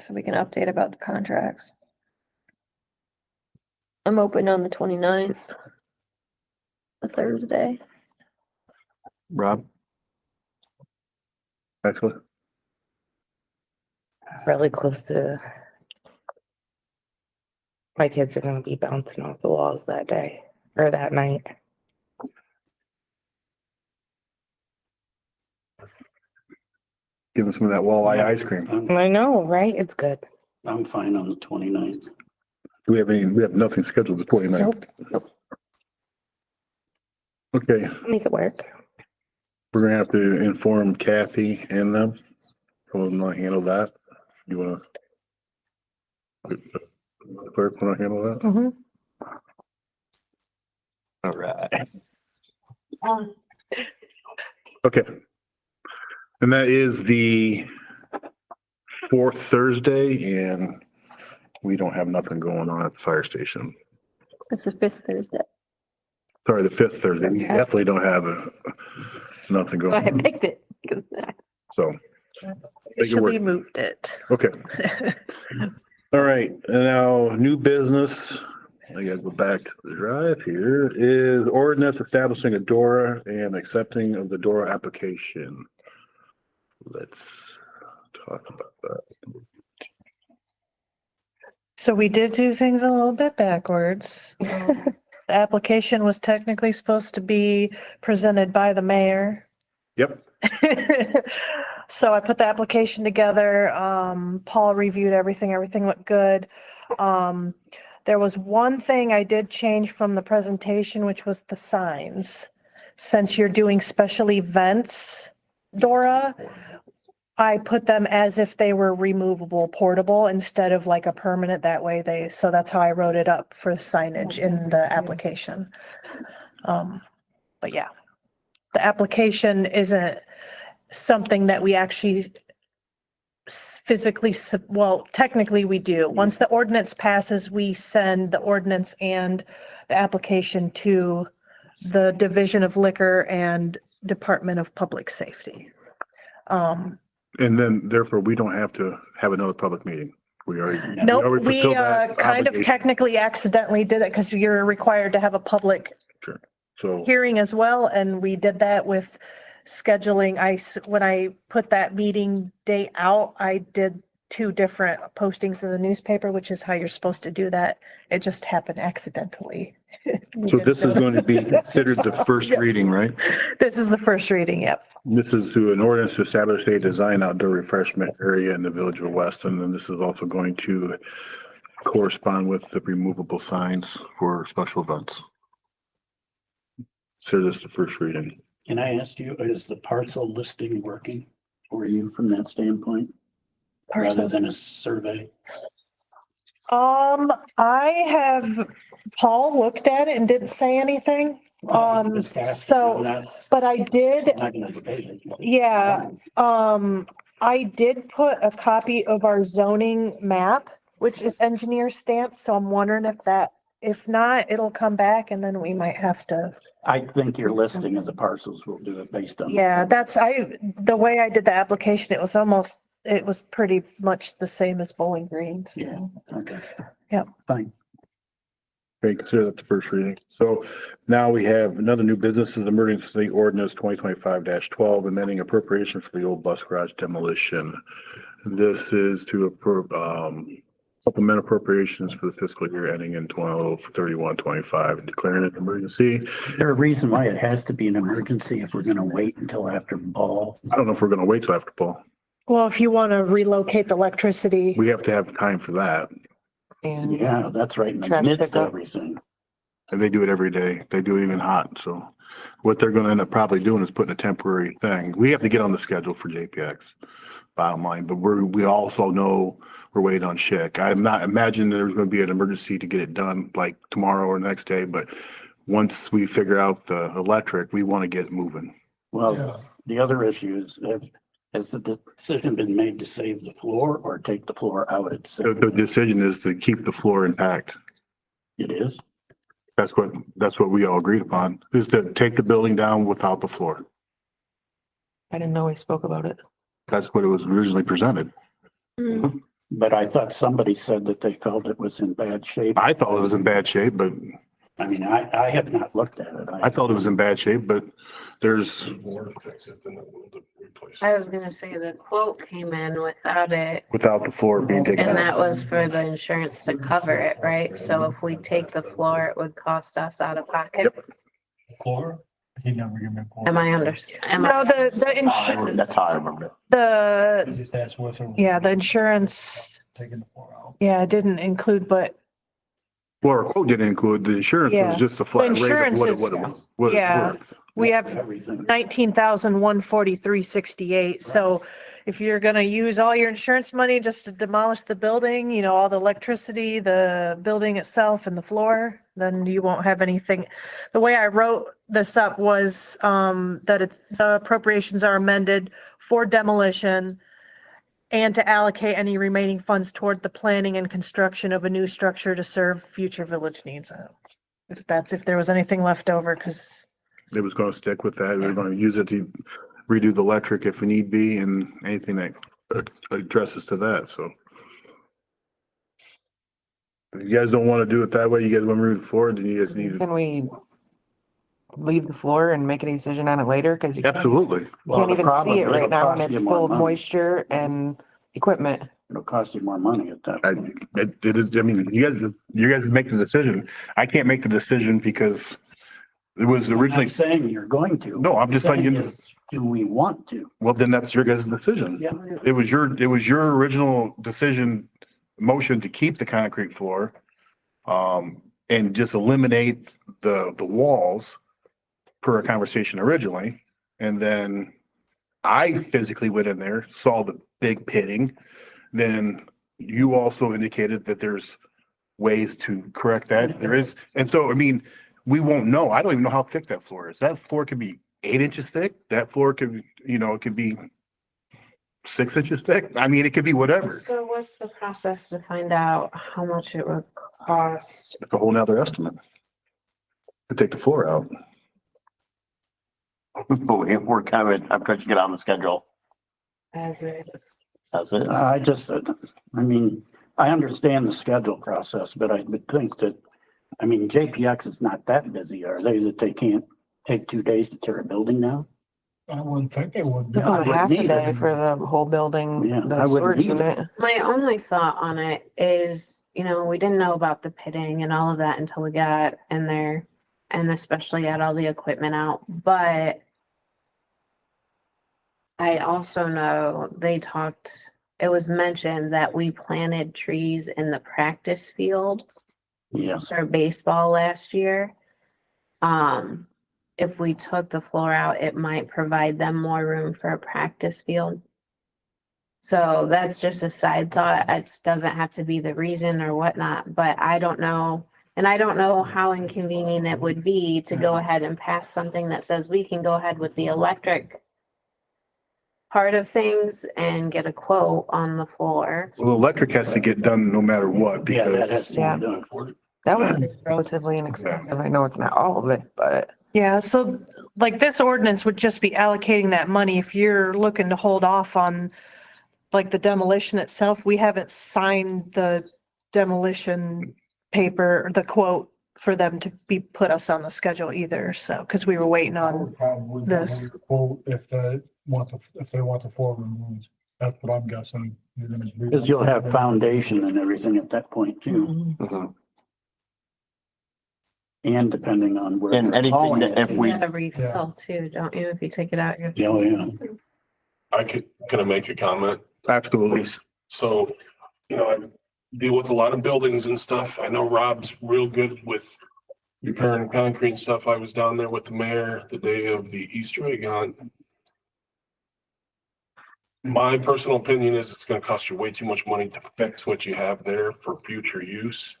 Speaker 3: So we can update about the contracts. I'm open on the 29th. A Thursday.
Speaker 2: Rob? Actually,
Speaker 10: It's really close to. My kids are gonna be bouncing off the walls that day or that night.
Speaker 2: give them some of that walleye ice cream.
Speaker 10: I know, right? It's good.
Speaker 5: I'm fine on the 29th.
Speaker 2: Do we have nothing scheduled the 29th?
Speaker 3: Nope.
Speaker 2: Okay,
Speaker 10: Make it work.
Speaker 2: we're gonna have to inform Kathy and them. We'll not handle that. You wanna? Clerk, wanna handle that?
Speaker 7: Mhm.
Speaker 8: All right.
Speaker 2: Okay. And that is the fourth Thursday and we don't have nothing going on at the fire station.
Speaker 3: It's the 5th Thursday.
Speaker 2: Sorry, the fifth Thursday. We definitely don't have nothing going
Speaker 3: I
Speaker 2: on.
Speaker 3: picked it. 'Cause
Speaker 2: So, Make it
Speaker 7: Should
Speaker 2: work.
Speaker 7: we moved it?
Speaker 2: okay. All right. And now new business. I gotta go back to the drive here is ordinance establishing a DORA and accepting of the DORA application. Let's talk about that.
Speaker 7: So we did do things a little bit backwards. The application was technically supposed to be presented by the mayor.
Speaker 2: Yep.
Speaker 7: So I put the application together. Paul reviewed everything. Everything looked good. There was one thing I did change from the presentation, which was the signs. Since you're doing special events, Dora, I put them as if they were removable, portable, instead of like a permanent. That way so that's how I wrote it up for signage in the application. But yeah, the application isn't something that we actually physically, well, technically we do. Once the ordinance passes, we send the ordinance and the application to the Division of Liquor and Department of Public Safety.
Speaker 2: And then therefore, we don't have to have another public meeting. We already.
Speaker 7: Nope,
Speaker 2: already
Speaker 7: we
Speaker 2: fulfilled that
Speaker 7: kind of
Speaker 2: obligation.
Speaker 7: technically accidentally did it because you're required to have a public
Speaker 2: So,
Speaker 7: hearing as well, and we did that with scheduling. When I put that meeting date out, I did 2 different postings in the newspaper, which is how you're supposed to do that. It just happened accidentally.
Speaker 2: so this is going to be considered the first reading, right?
Speaker 7: This is the first reading, yep.
Speaker 2: This is to an ordinance to establish a design outdoor refreshment area in the Village of Weston, and this is also going to correspond with the removable signs for special events. So this is the first reading.
Speaker 5: Can I ask you, is the parcel listing working for you from that standpoint? Rather than a survey?
Speaker 7: I have, Paul looked at it and didn't say anything.
Speaker 5: Just ask. I'm
Speaker 7: So,
Speaker 5: not-
Speaker 7: but I did,
Speaker 5: I'm not gonna debate it.
Speaker 7: yeah, I did put a copy of our zoning map, which is engineer stamped, so I'm wondering if not, it'll come back and then we might have to.
Speaker 5: I think your listing of the parcels will do it based on.
Speaker 7: Yeah, the way I did the application, it was pretty much the same as Bowling Green. So.
Speaker 5: Yeah, okay.
Speaker 7: Yep.
Speaker 5: Fine.
Speaker 2: Okay, consider that the first reading. So now we have another new business is emergency ordinance 2025-12, amending appropriation for the old bus garage demolition. This is to approve, supplement appropriations for the fiscal year ending in 12/31/25 and declaring it an emergency.
Speaker 5: Is there a reason why it has to be an emergency if we're gonna wait until after ball?
Speaker 2: I don't know if we're gonna wait till after fall.
Speaker 7: Well, if you want to relocate the electricity,
Speaker 2: We have to have time for that.
Speaker 10: And
Speaker 5: Yeah, that's right in the
Speaker 10: Trash
Speaker 5: midst of
Speaker 10: pickup.
Speaker 5: everything.
Speaker 2: And they do it every day. They do it even hot. So what they're gonna end up probably doing is putting a temporary thing. We have to get on the schedule for JPX, bottom line, but we also know we're waiting on Schick. I'm not imagining there's gonna be an emergency to get it done like tomorrow or next day, but once we figure out the electric, we want to get it moving.
Speaker 5: Well,
Speaker 9: Yeah.
Speaker 5: the other issue is, has the decision been made to save the floor or take the floor out at
Speaker 2: The decision is to keep the floor intact.
Speaker 5: It is?
Speaker 2: That's what we all agreed upon, is to take the building down without the floor.
Speaker 10: I didn't know we spoke about it.
Speaker 2: That's what it was originally presented.
Speaker 5: But I thought somebody said that they felt it was in bad shape.
Speaker 2: I thought it was in bad shape, but
Speaker 5: I mean, I have not looked at it.
Speaker 2: I felt it was in bad shape, but there's,
Speaker 4: I was gonna say the quote came in without it,
Speaker 2: without the floor being taken
Speaker 4: and
Speaker 2: out.
Speaker 4: that was for the insurance to cover it, right? So if we take the floor, it would cost us out of pocket.
Speaker 9: Floor? He never gave me a quote.
Speaker 4: Am I
Speaker 7: no,
Speaker 8: That's how I remember it.
Speaker 9: He just asked what's.
Speaker 7: the insurance,
Speaker 9: Taking the floor out.
Speaker 7: yeah, didn't include, but
Speaker 2: Well, our quote didn't include, the insurance
Speaker 7: Yeah.
Speaker 2: was just a flat
Speaker 7: The
Speaker 2: rate of
Speaker 7: insurance
Speaker 2: what it
Speaker 7: is-
Speaker 2: was, what it's
Speaker 7: yeah.
Speaker 2: worth.
Speaker 7: we have
Speaker 5: Everything.
Speaker 7: 19,143.68. So if you're gonna use all your insurance money just to demolish the building, all the electricity, the building itself and the floor, then you won't have anything. The way I wrote this up was that the appropriations are amended for demolition and to allocate any remaining funds toward the planning and construction of a new structure to serve future village needs. If there was anything left over, because
Speaker 2: It was gonna stick with that. We were gonna use it to redo the electric if we need be and anything that addresses to that, so. If you guys don't wanna do it that way, you guys wanna move forward, then you guys need to.
Speaker 10: Can we leave the floor and make a decision on it later? Cause you
Speaker 2: Absolutely.
Speaker 5: Well,
Speaker 10: can't
Speaker 5: the
Speaker 10: even
Speaker 5: problem
Speaker 10: see it
Speaker 5: is
Speaker 10: right
Speaker 5: it'll
Speaker 10: now and
Speaker 5: cost
Speaker 10: it's
Speaker 5: you more
Speaker 10: full of
Speaker 5: money.
Speaker 10: moisture and equipment.
Speaker 5: It'll cost you more money at that point.
Speaker 2: It is, I mean, you guys make the decision. I can't make the decision because It was
Speaker 5: I'm
Speaker 2: originally,
Speaker 5: not saying you're going to.
Speaker 2: No, I'm just letting you know.
Speaker 5: Do we want to?
Speaker 2: well, then that's your guys' decision.
Speaker 5: Yeah.
Speaker 2: It was your original decision, motion to keep the concrete floor. And just eliminate the walls per our conversation originally. And then I physically went in there, saw the big pitting. Then you also indicated that there's ways to correct that. There is. And so, I mean, we won't know. I don't even know how thick that floor is. That floor could be 8 inches thick. That floor could, it could be 6 inches thick. I mean, it could be whatever.
Speaker 4: So what's the process to find out how much it would cost?
Speaker 2: It's a whole nother estimate. To take the floor out.
Speaker 8: We're kind of, I'm trying to get on the schedule.
Speaker 4: As it is?
Speaker 8: That's it.
Speaker 5: I mean, I understand the schedule process, but I would think that, I mean, JPX is not that busy, are they, that they can't take 2 days to tear a building down?
Speaker 9: I wouldn't think they would. be.
Speaker 5: No, I
Speaker 10: About half a
Speaker 5: wouldn't either.
Speaker 10: day for the whole building,
Speaker 5: Yeah, I
Speaker 10: the
Speaker 5: wouldn't
Speaker 10: storage
Speaker 5: either.
Speaker 10: unit.
Speaker 4: My only thought on it is, we didn't know about the pitting and all of that until we got in there and especially got all the equipment out. But I also know it was mentioned that we planted trees in the practice field
Speaker 5: Yes.
Speaker 4: for baseball last year. If we took the floor out, it might provide them more room for a practice field. So that's just a side thought. It doesn't have to be the reason or whatnot, but I don't know. And I don't know how inconvenient it would be to go ahead and pass something that says we can go ahead with the electric part of things and get a quote on the floor.
Speaker 2: Well, electric has to get done no matter what
Speaker 5: Yeah, that
Speaker 2: because
Speaker 5: has to be
Speaker 10: Yeah.
Speaker 5: done.
Speaker 10: That was relatively inexpensive. I know it's not all of it, but
Speaker 7: Yeah, so like this ordinance would just be allocating that money. If you're looking to hold off on like the demolition itself, we haven't signed the demolition paper, or the quote for them to put us on the schedule either. So, because we were waiting
Speaker 9: I
Speaker 7: on,
Speaker 9: would probably
Speaker 7: this.
Speaker 9: quote if they want the floor removed. That's what I'm guessing. You're gonna do.
Speaker 5: Because you'll have foundation and everything at that point too.
Speaker 8: Mhm.
Speaker 5: And depending on where.
Speaker 8: And
Speaker 5: you're
Speaker 8: anything
Speaker 5: hauling
Speaker 8: that
Speaker 5: it
Speaker 8: if
Speaker 5: to.
Speaker 4: You
Speaker 8: we-
Speaker 4: gotta refill too, don't you? If you take it out, you're.
Speaker 5: Oh, yeah.
Speaker 1: Can I make a comment?
Speaker 2: absolutely.
Speaker 1: So, I deal with a lot of buildings and stuff. I know Rob's real good with repairing concrete and stuff. I was down there with the mayor the day of the Easter egg hunt. My personal opinion is it's gonna cost you way too much money to fix what you have there for future use.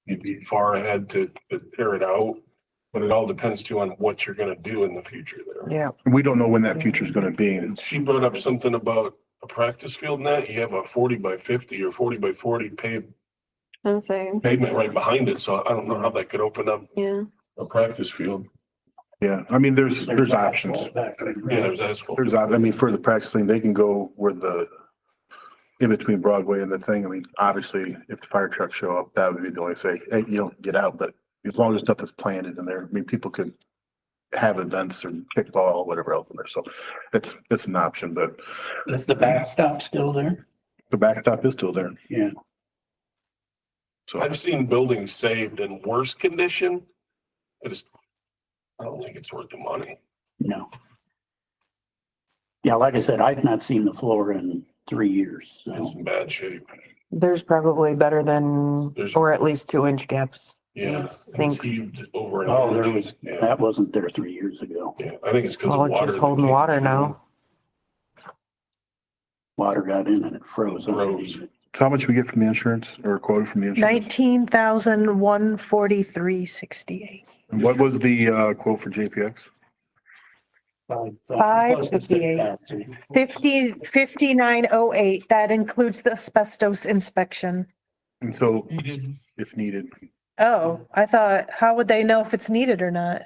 Speaker 1: You'd be far ahead to tear it out, but it all depends too on what you're gonna do in the future there.
Speaker 10: yeah.
Speaker 2: We don't know when that future is going to be.
Speaker 1: She brought up something about a practice field and that you have a 40x50 or 40x40
Speaker 4: I'm saying,
Speaker 1: pavement right behind it. So I don't know how that could open up
Speaker 4: yeah.
Speaker 1: a practice field.
Speaker 2: Yeah, I mean, there's options.
Speaker 1: Yeah, there's asphalt.
Speaker 2: I mean, for the practicing, they can go where in between Broadway and the thing. I mean, obviously, if the fire trucks show up, that would be the only say, hey, you don't get out, but as long as stuff is planted in there, I mean, people could have events or kickball, or whatever else in there. So it's an option, but
Speaker 5: Is the backstop still there?
Speaker 2: the backstop is still there.
Speaker 5: Yeah.
Speaker 2: So
Speaker 1: I've seen buildings saved in worse condition. I don't think it's worth the money.
Speaker 5: No. Yeah, like I said, I've not seen the floor in 3 years.
Speaker 1: It's
Speaker 5: So
Speaker 1: in bad shape.
Speaker 10: There's probably better than,
Speaker 1: There's-
Speaker 10: or at least 2-inch gaps.
Speaker 1: Yeah.
Speaker 10: Yes, thanks.
Speaker 1: It's heaved over. an
Speaker 5: Oh,
Speaker 1: inch.
Speaker 5: there was,
Speaker 1: Yeah,
Speaker 5: that wasn't there 3 years ago.
Speaker 1: yeah. I think it's because of
Speaker 10: Well,
Speaker 1: water.
Speaker 10: it's just
Speaker 1: that
Speaker 10: holding
Speaker 1: came
Speaker 10: water
Speaker 1: through.
Speaker 10: now.
Speaker 5: Water got in and it froze.
Speaker 1: Froze.
Speaker 2: how much we get from the insurance or quoted from the insurance?
Speaker 7: 19,143.68.
Speaker 2: And what was the quote for JPX?
Speaker 7: 558. 5908, that includes the asbestos inspection.
Speaker 2: And so if needed,
Speaker 7: Oh, I thought, how would they know if it's needed or not?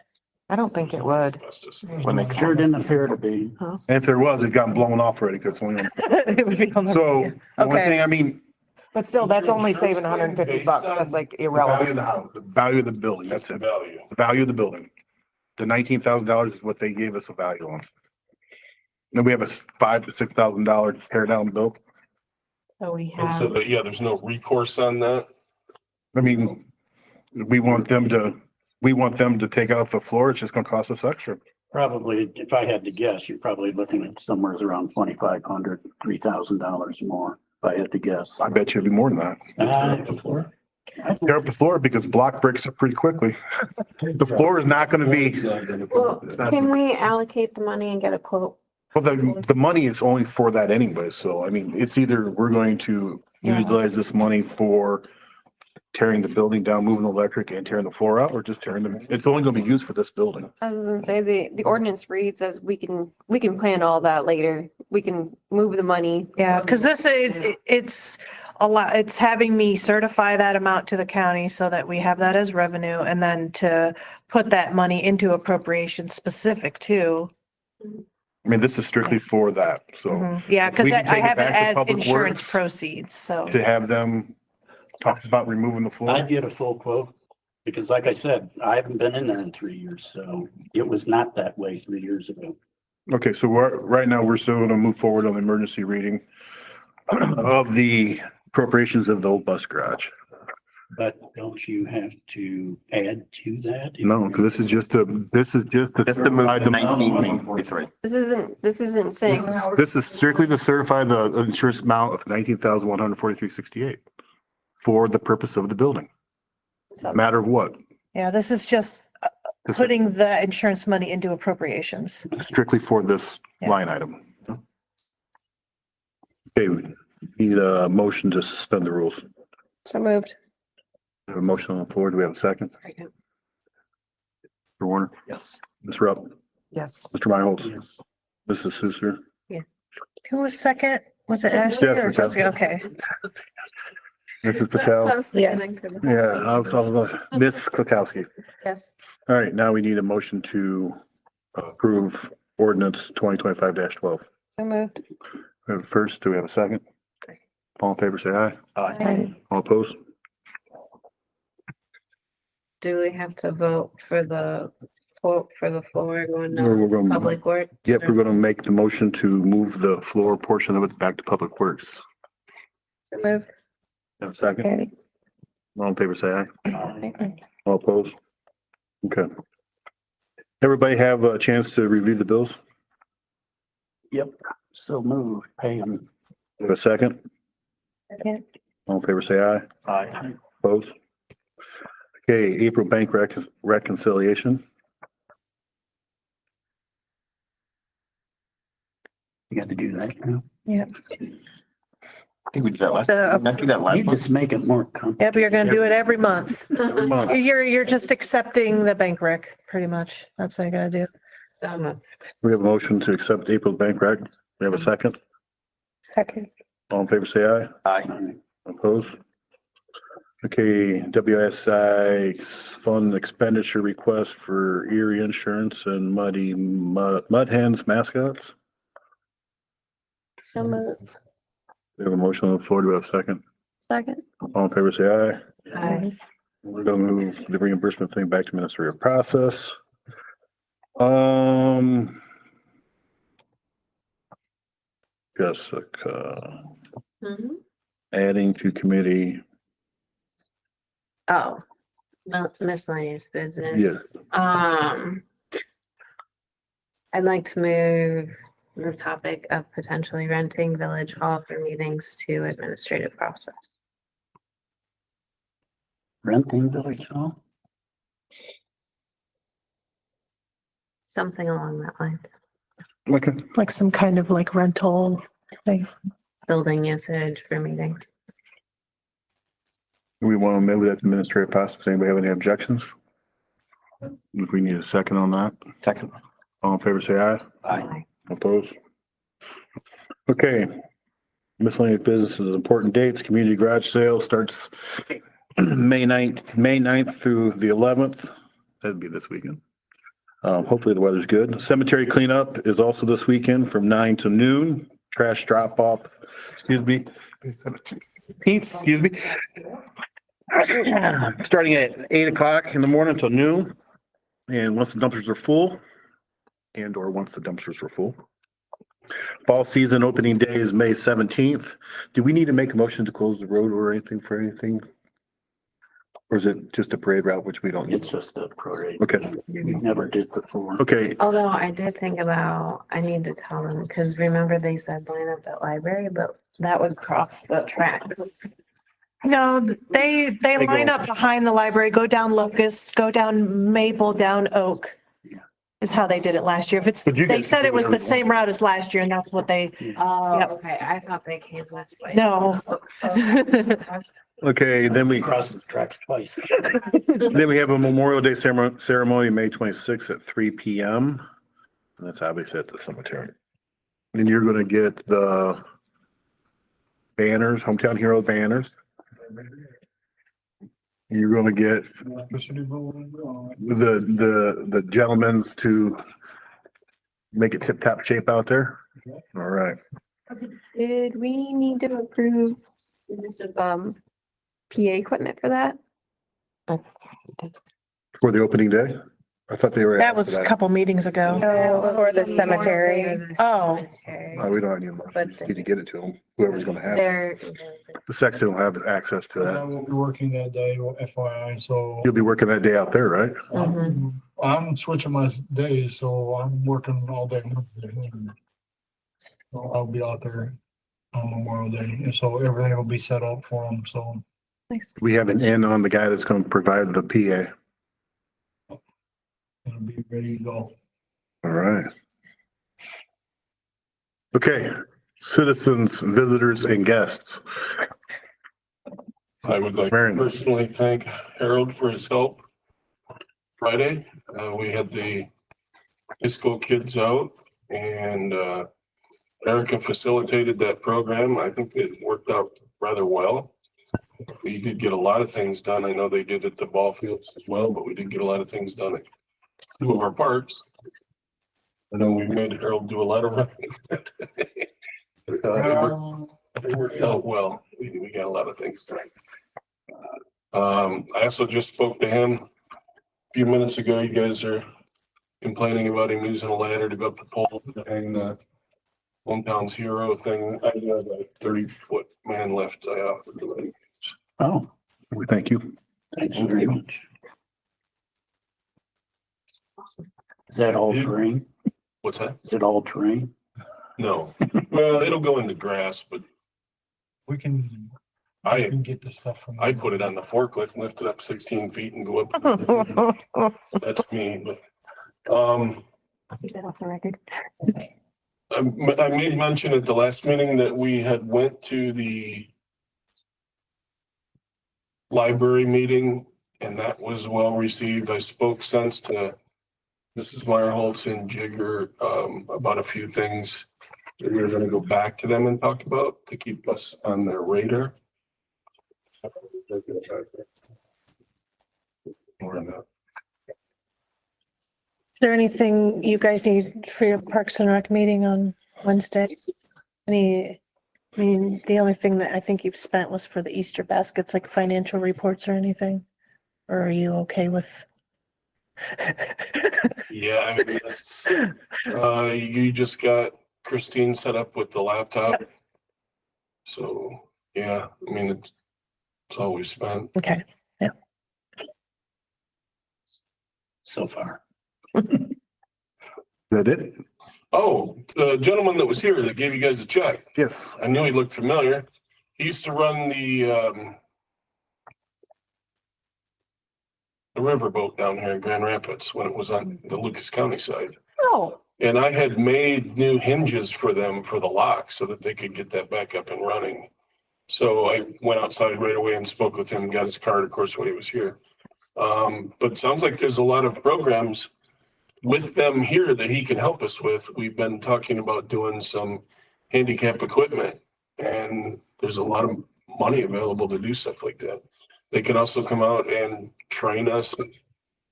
Speaker 10: I don't think it would.
Speaker 1: Asbestos.
Speaker 8: When they
Speaker 5: Sure didn't appear to be.
Speaker 2: and if there was, it got blown off already because only.
Speaker 7: It would be on the-
Speaker 2: So the one
Speaker 7: Okay.
Speaker 2: thing, I mean,
Speaker 10: But still, that's only saving $150. That's like
Speaker 2: the value of
Speaker 10: irrelevant.
Speaker 2: the house, the value of the building, that's
Speaker 1: That's the
Speaker 2: it.
Speaker 1: value.
Speaker 2: The value of the building. The $19,000 is what they gave us a value on. Then we have a $5,000 to $6,000 tear down bill.
Speaker 4: So we
Speaker 1: And so,
Speaker 4: have,
Speaker 1: there's no recourse on that.
Speaker 2: I mean, we want them to we want them to take out the floor, it's just gonna cost us extra.
Speaker 5: Probably, if I had to guess, you're probably looking at somewhere around $2,500, $3,000 more, if I had to guess.
Speaker 2: I bet you it'd be more than that. Tear up the floor because block breaks up pretty quickly. The floor is not gonna be,
Speaker 4: Well,
Speaker 2: it's not-
Speaker 4: can we allocate the money and get a quote?
Speaker 2: well, the money is only for that anyway, so I mean, it's either we're going to
Speaker 7: Yeah.
Speaker 2: utilize this money for tearing the building down, moving the electric and tearing the floor out, or just tearing them, it's only gonna be used for this building.
Speaker 3: I was gonna say, the ordinance reads as we can plan all that later. We can move the money.
Speaker 7: Yeah, because this is, it's a lot, it's having me certify that amount to the county so that we have that as revenue and then to put that money into appropriation specific to.
Speaker 2: I mean, this is strictly for that, so
Speaker 7: Yeah, because
Speaker 2: We can
Speaker 7: I
Speaker 2: take it
Speaker 7: have it
Speaker 2: back to
Speaker 7: as
Speaker 2: Public
Speaker 7: insurance
Speaker 2: Works.
Speaker 7: proceeds, so.
Speaker 2: to have them talk about removing the floor.
Speaker 5: I'd get a full quote, because like I said, I haven't been in there in 3 years, so it was not that way 3 years ago.
Speaker 2: Okay, so right now, we're still gonna move forward on the emergency reading of the appropriations of the old bus garage.
Speaker 5: But don't you have to add to that?
Speaker 2: No, because this is just to.
Speaker 8: Just to move
Speaker 2: certify the-
Speaker 8: 1943.
Speaker 3: This isn't saying,
Speaker 2: This is strictly to certify the insurance amount of 19,143.68 for the purpose of the building, matter of what.
Speaker 7: Yeah, this is just
Speaker 2: This is
Speaker 7: putting the insurance money into appropriations.
Speaker 2: strictly for this line item. Okay, we need a motion to suspend the rules.
Speaker 3: so moved.
Speaker 2: We have a motion on the floor. Do we have a second? Mr. Warner?
Speaker 5: Yes.
Speaker 2: Ms. Rupp?
Speaker 7: Yes.
Speaker 2: Mr. Meinholz? Mrs. Soucer?
Speaker 7: Who was second? Was it Ashley
Speaker 2: Yes,
Speaker 7: or
Speaker 2: it's
Speaker 7: Jessica?
Speaker 2: Ashley.
Speaker 7: Okay.
Speaker 2: Mrs. Patel?
Speaker 7: Yes.
Speaker 2: Yeah, I was Ms. Kwiatkowski.
Speaker 3: Yes.
Speaker 2: All right, now we need a motion to approve ordinance 2025-12.
Speaker 3: So moved.
Speaker 2: We have a first, do we have a second? All in favor, say aye.
Speaker 3: Aye.
Speaker 2: All opposed?
Speaker 4: Do we have to vote for the quote for the floor going
Speaker 2: We're
Speaker 4: to
Speaker 2: gonna-
Speaker 4: public work?
Speaker 2: Yep, we're gonna make the motion to move the floor portion of it back to Public Works.
Speaker 3: So moved.
Speaker 2: Have a second?
Speaker 3: Okay.
Speaker 2: All in favor, say aye. All opposed? Okay. Everybody have a chance to review the bills?
Speaker 5: Yep, so move, pay them.
Speaker 2: Have a second?
Speaker 3: Second.
Speaker 2: All in favor, say aye.
Speaker 5: Aye.
Speaker 2: Opposed? Okay, April bank reconciliation.
Speaker 5: You got to do that now.
Speaker 8: I think we did that last,
Speaker 7: The-
Speaker 8: didn't I do that last
Speaker 5: You
Speaker 8: month?
Speaker 5: just make it more complicated.
Speaker 7: Yep, you're gonna do it every month.
Speaker 2: Every month.
Speaker 7: You're just accepting the bank rec, pretty much. That's what you gotta do.
Speaker 4: So
Speaker 2: We have a motion to accept April bank rec. We have a second.
Speaker 10: Second.
Speaker 2: All in favor, say aye.
Speaker 8: Aye.
Speaker 2: Opposed? Okay, WSI fund expenditure request for Erie Insurance and Mud Hens mascots.
Speaker 3: So moved.
Speaker 2: We have a motion on the floor. Do we have a second?
Speaker 3: Second.
Speaker 2: All in favor, say aye.
Speaker 4: Aye.
Speaker 2: We're gonna move the reimbursement thing back to administrative process. Jessica,
Speaker 4: Mhm.
Speaker 2: adding to committee.
Speaker 4: Oh, miscellaneous business.
Speaker 2: Yeah,
Speaker 4: I'd like to move the topic of potentially renting Village Hall for meetings to administrative process.
Speaker 5: Renting Village Hall?
Speaker 4: Something along that lines.
Speaker 2: okay.
Speaker 7: Like some kind of like rental thing.
Speaker 4: Building usage for meetings.
Speaker 2: We want to move that to administrative process. Anybody have any objections? If we need a second on that,
Speaker 8: Second.
Speaker 2: all in favor, say aye.
Speaker 5: Aye.
Speaker 2: Opposed? Okay. Miscellaneous businesses, important dates, community garage sale starts May 9th through the 11th. That'd be this weekend. Hopefully the weather's good. Cemetery cleanup is also this weekend from 9 to noon. Trash drop off, excuse me. Excuse me. Starting at 8 o'clock in the morning till noon. And once the dumpsters are full, or once the dumpsters are full. Fall season opening day is May 17th. Do we need to make a motion to close the road or anything for anything? Or is it just a parade route, which we don't
Speaker 5: It's
Speaker 2: use?
Speaker 5: just a parade.
Speaker 2: Okay,
Speaker 5: We never did before.
Speaker 2: okay.
Speaker 4: Although I did think about, I need to tell them, because remember they said line up at library, but that would cross the tracks.
Speaker 7: No, they
Speaker 5: They
Speaker 7: line
Speaker 5: go-
Speaker 7: up behind the library, go down Locust, go down Maple, down Oak.
Speaker 5: Yeah.
Speaker 7: Is how they did it last year. If it's,
Speaker 5: But you
Speaker 7: they
Speaker 5: guys
Speaker 7: said
Speaker 5: can
Speaker 7: it
Speaker 5: do
Speaker 7: was the
Speaker 5: whatever you
Speaker 7: same
Speaker 5: want.
Speaker 7: route as last year and that's what they,
Speaker 4: Oh,
Speaker 7: Yep.
Speaker 4: okay. I thought they came this way.
Speaker 7: no.
Speaker 2: Okay, then we
Speaker 5: Crosses the tracks twice.
Speaker 2: have a Memorial Day ceremony, May 26th at 3 PM. And that's obviously at the cemetery. And you're gonna get the banners, Hometown Hero banners. You're gonna get the gentlemen's to make it tip top shape out there. All right.
Speaker 3: Did we need to approve the use of, PA equipment for that?
Speaker 2: For the opening day? I thought they were.
Speaker 7: That was a couple meetings ago.
Speaker 10: For the cemetery.
Speaker 7: Oh.
Speaker 2: No, we don't need a motion. We just need to get it to them, whoever's gonna have it.
Speaker 4: They're,
Speaker 2: The sexton will have access to
Speaker 9: I
Speaker 2: that.
Speaker 9: will be working that day, FYI, so.
Speaker 2: You'll be working that day out there, right?
Speaker 9: I'm switching my days, so I'm working all day. So I'll be out there on Memorial Day, and so everything will be set up for them, so.
Speaker 2: We have an in on the guy that's gonna provide the PA.
Speaker 9: It'll be ready to go.
Speaker 2: All right. Okay, citizens, visitors and guests.
Speaker 1: I would like to
Speaker 2: Marion.
Speaker 1: personally thank Harold for his help. Friday, we had the high school kids out and, Erica facilitated that program. I think it worked out rather well. We did get a lot of things done. I know they did at the ball fields as well, but we did get a lot of things done at two of our parks. I know we made Harold do a lot of running. It worked out well. We got a lot of things done. I also just spoke to him a few minutes ago. You guys are complaining about him using a ladder to go up the pole to hang the hometown's hero thing. I have a 30-foot man lift. I offered to him.
Speaker 5: Oh,
Speaker 2: We thank you.
Speaker 5: thank you very much. Is that all terrain?
Speaker 1: What's that?
Speaker 5: Is it all terrain?
Speaker 1: No. Well, it'll go in the grass, but
Speaker 9: We can
Speaker 1: I
Speaker 9: get the stuff from.
Speaker 1: I put it on the forklift, lift it up 16 feet and go up. That's me, but,
Speaker 3: Keep that off the record.
Speaker 1: I made mention at the last meeting that we had went to the library meeting and that was well received. I spoke since to Mrs. Meyerholtz and Jigger, about a few things that we were gonna go back to them and talk about to keep us on their radar. More on that.
Speaker 7: Is there anything you guys need for your Parks and Rec meeting on Wednesday? I mean, the only thing that I think you've spent was for the Easter baskets, like financial reports or anything? Or are you okay with?
Speaker 1: Yeah, I mean, that's, you just got Christine set up with the laptop. So, yeah, I mean, it's all we spent.
Speaker 7: Okay,
Speaker 5: So far.
Speaker 2: That it?
Speaker 1: Oh, the gentleman that was here that gave you guys a check.
Speaker 2: Yes.
Speaker 1: I knew he looked familiar. He used to run the riverboat down here in Grand Rapids when it was on the Lucas County side.
Speaker 7: oh,
Speaker 1: And I had made new hinges for them for the lock so that they could get that back up and running. So I went outside right away and spoke with him, got his card, of course, when he was here. But it sounds like there's a lot of programs with them here that he can help us with. We've been talking about doing some handicap equipment and there's a lot of money available to do stuff like that. They can also come out and train us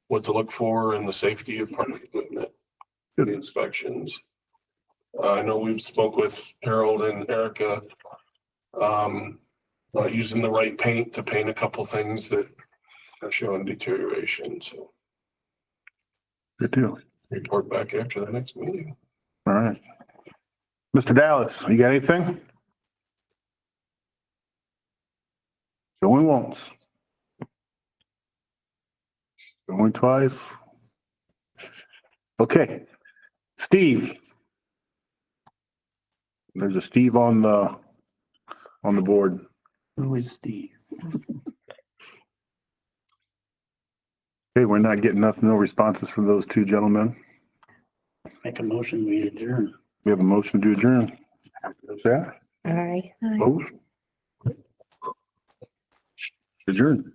Speaker 1: what to look for and the safety of park equipment, the inspections. I know we've spoke with Harold and Erica about using the right paint to paint a couple things that are showing deterioration. So
Speaker 2: Good deal.
Speaker 1: report back after the next meeting.
Speaker 2: All right. Mr. Dallas, you got anything? Going once. Going twice. Okay, Steve. There's a Steve on the board.
Speaker 5: Who is Steve?
Speaker 2: Okay, we're not getting nothing, no responses from those two gentlemen.
Speaker 5: Make a motion, we adjourn.
Speaker 2: We have a motion to adjourn. Yeah,
Speaker 10: Aye.
Speaker 2: opposed? Adjourn.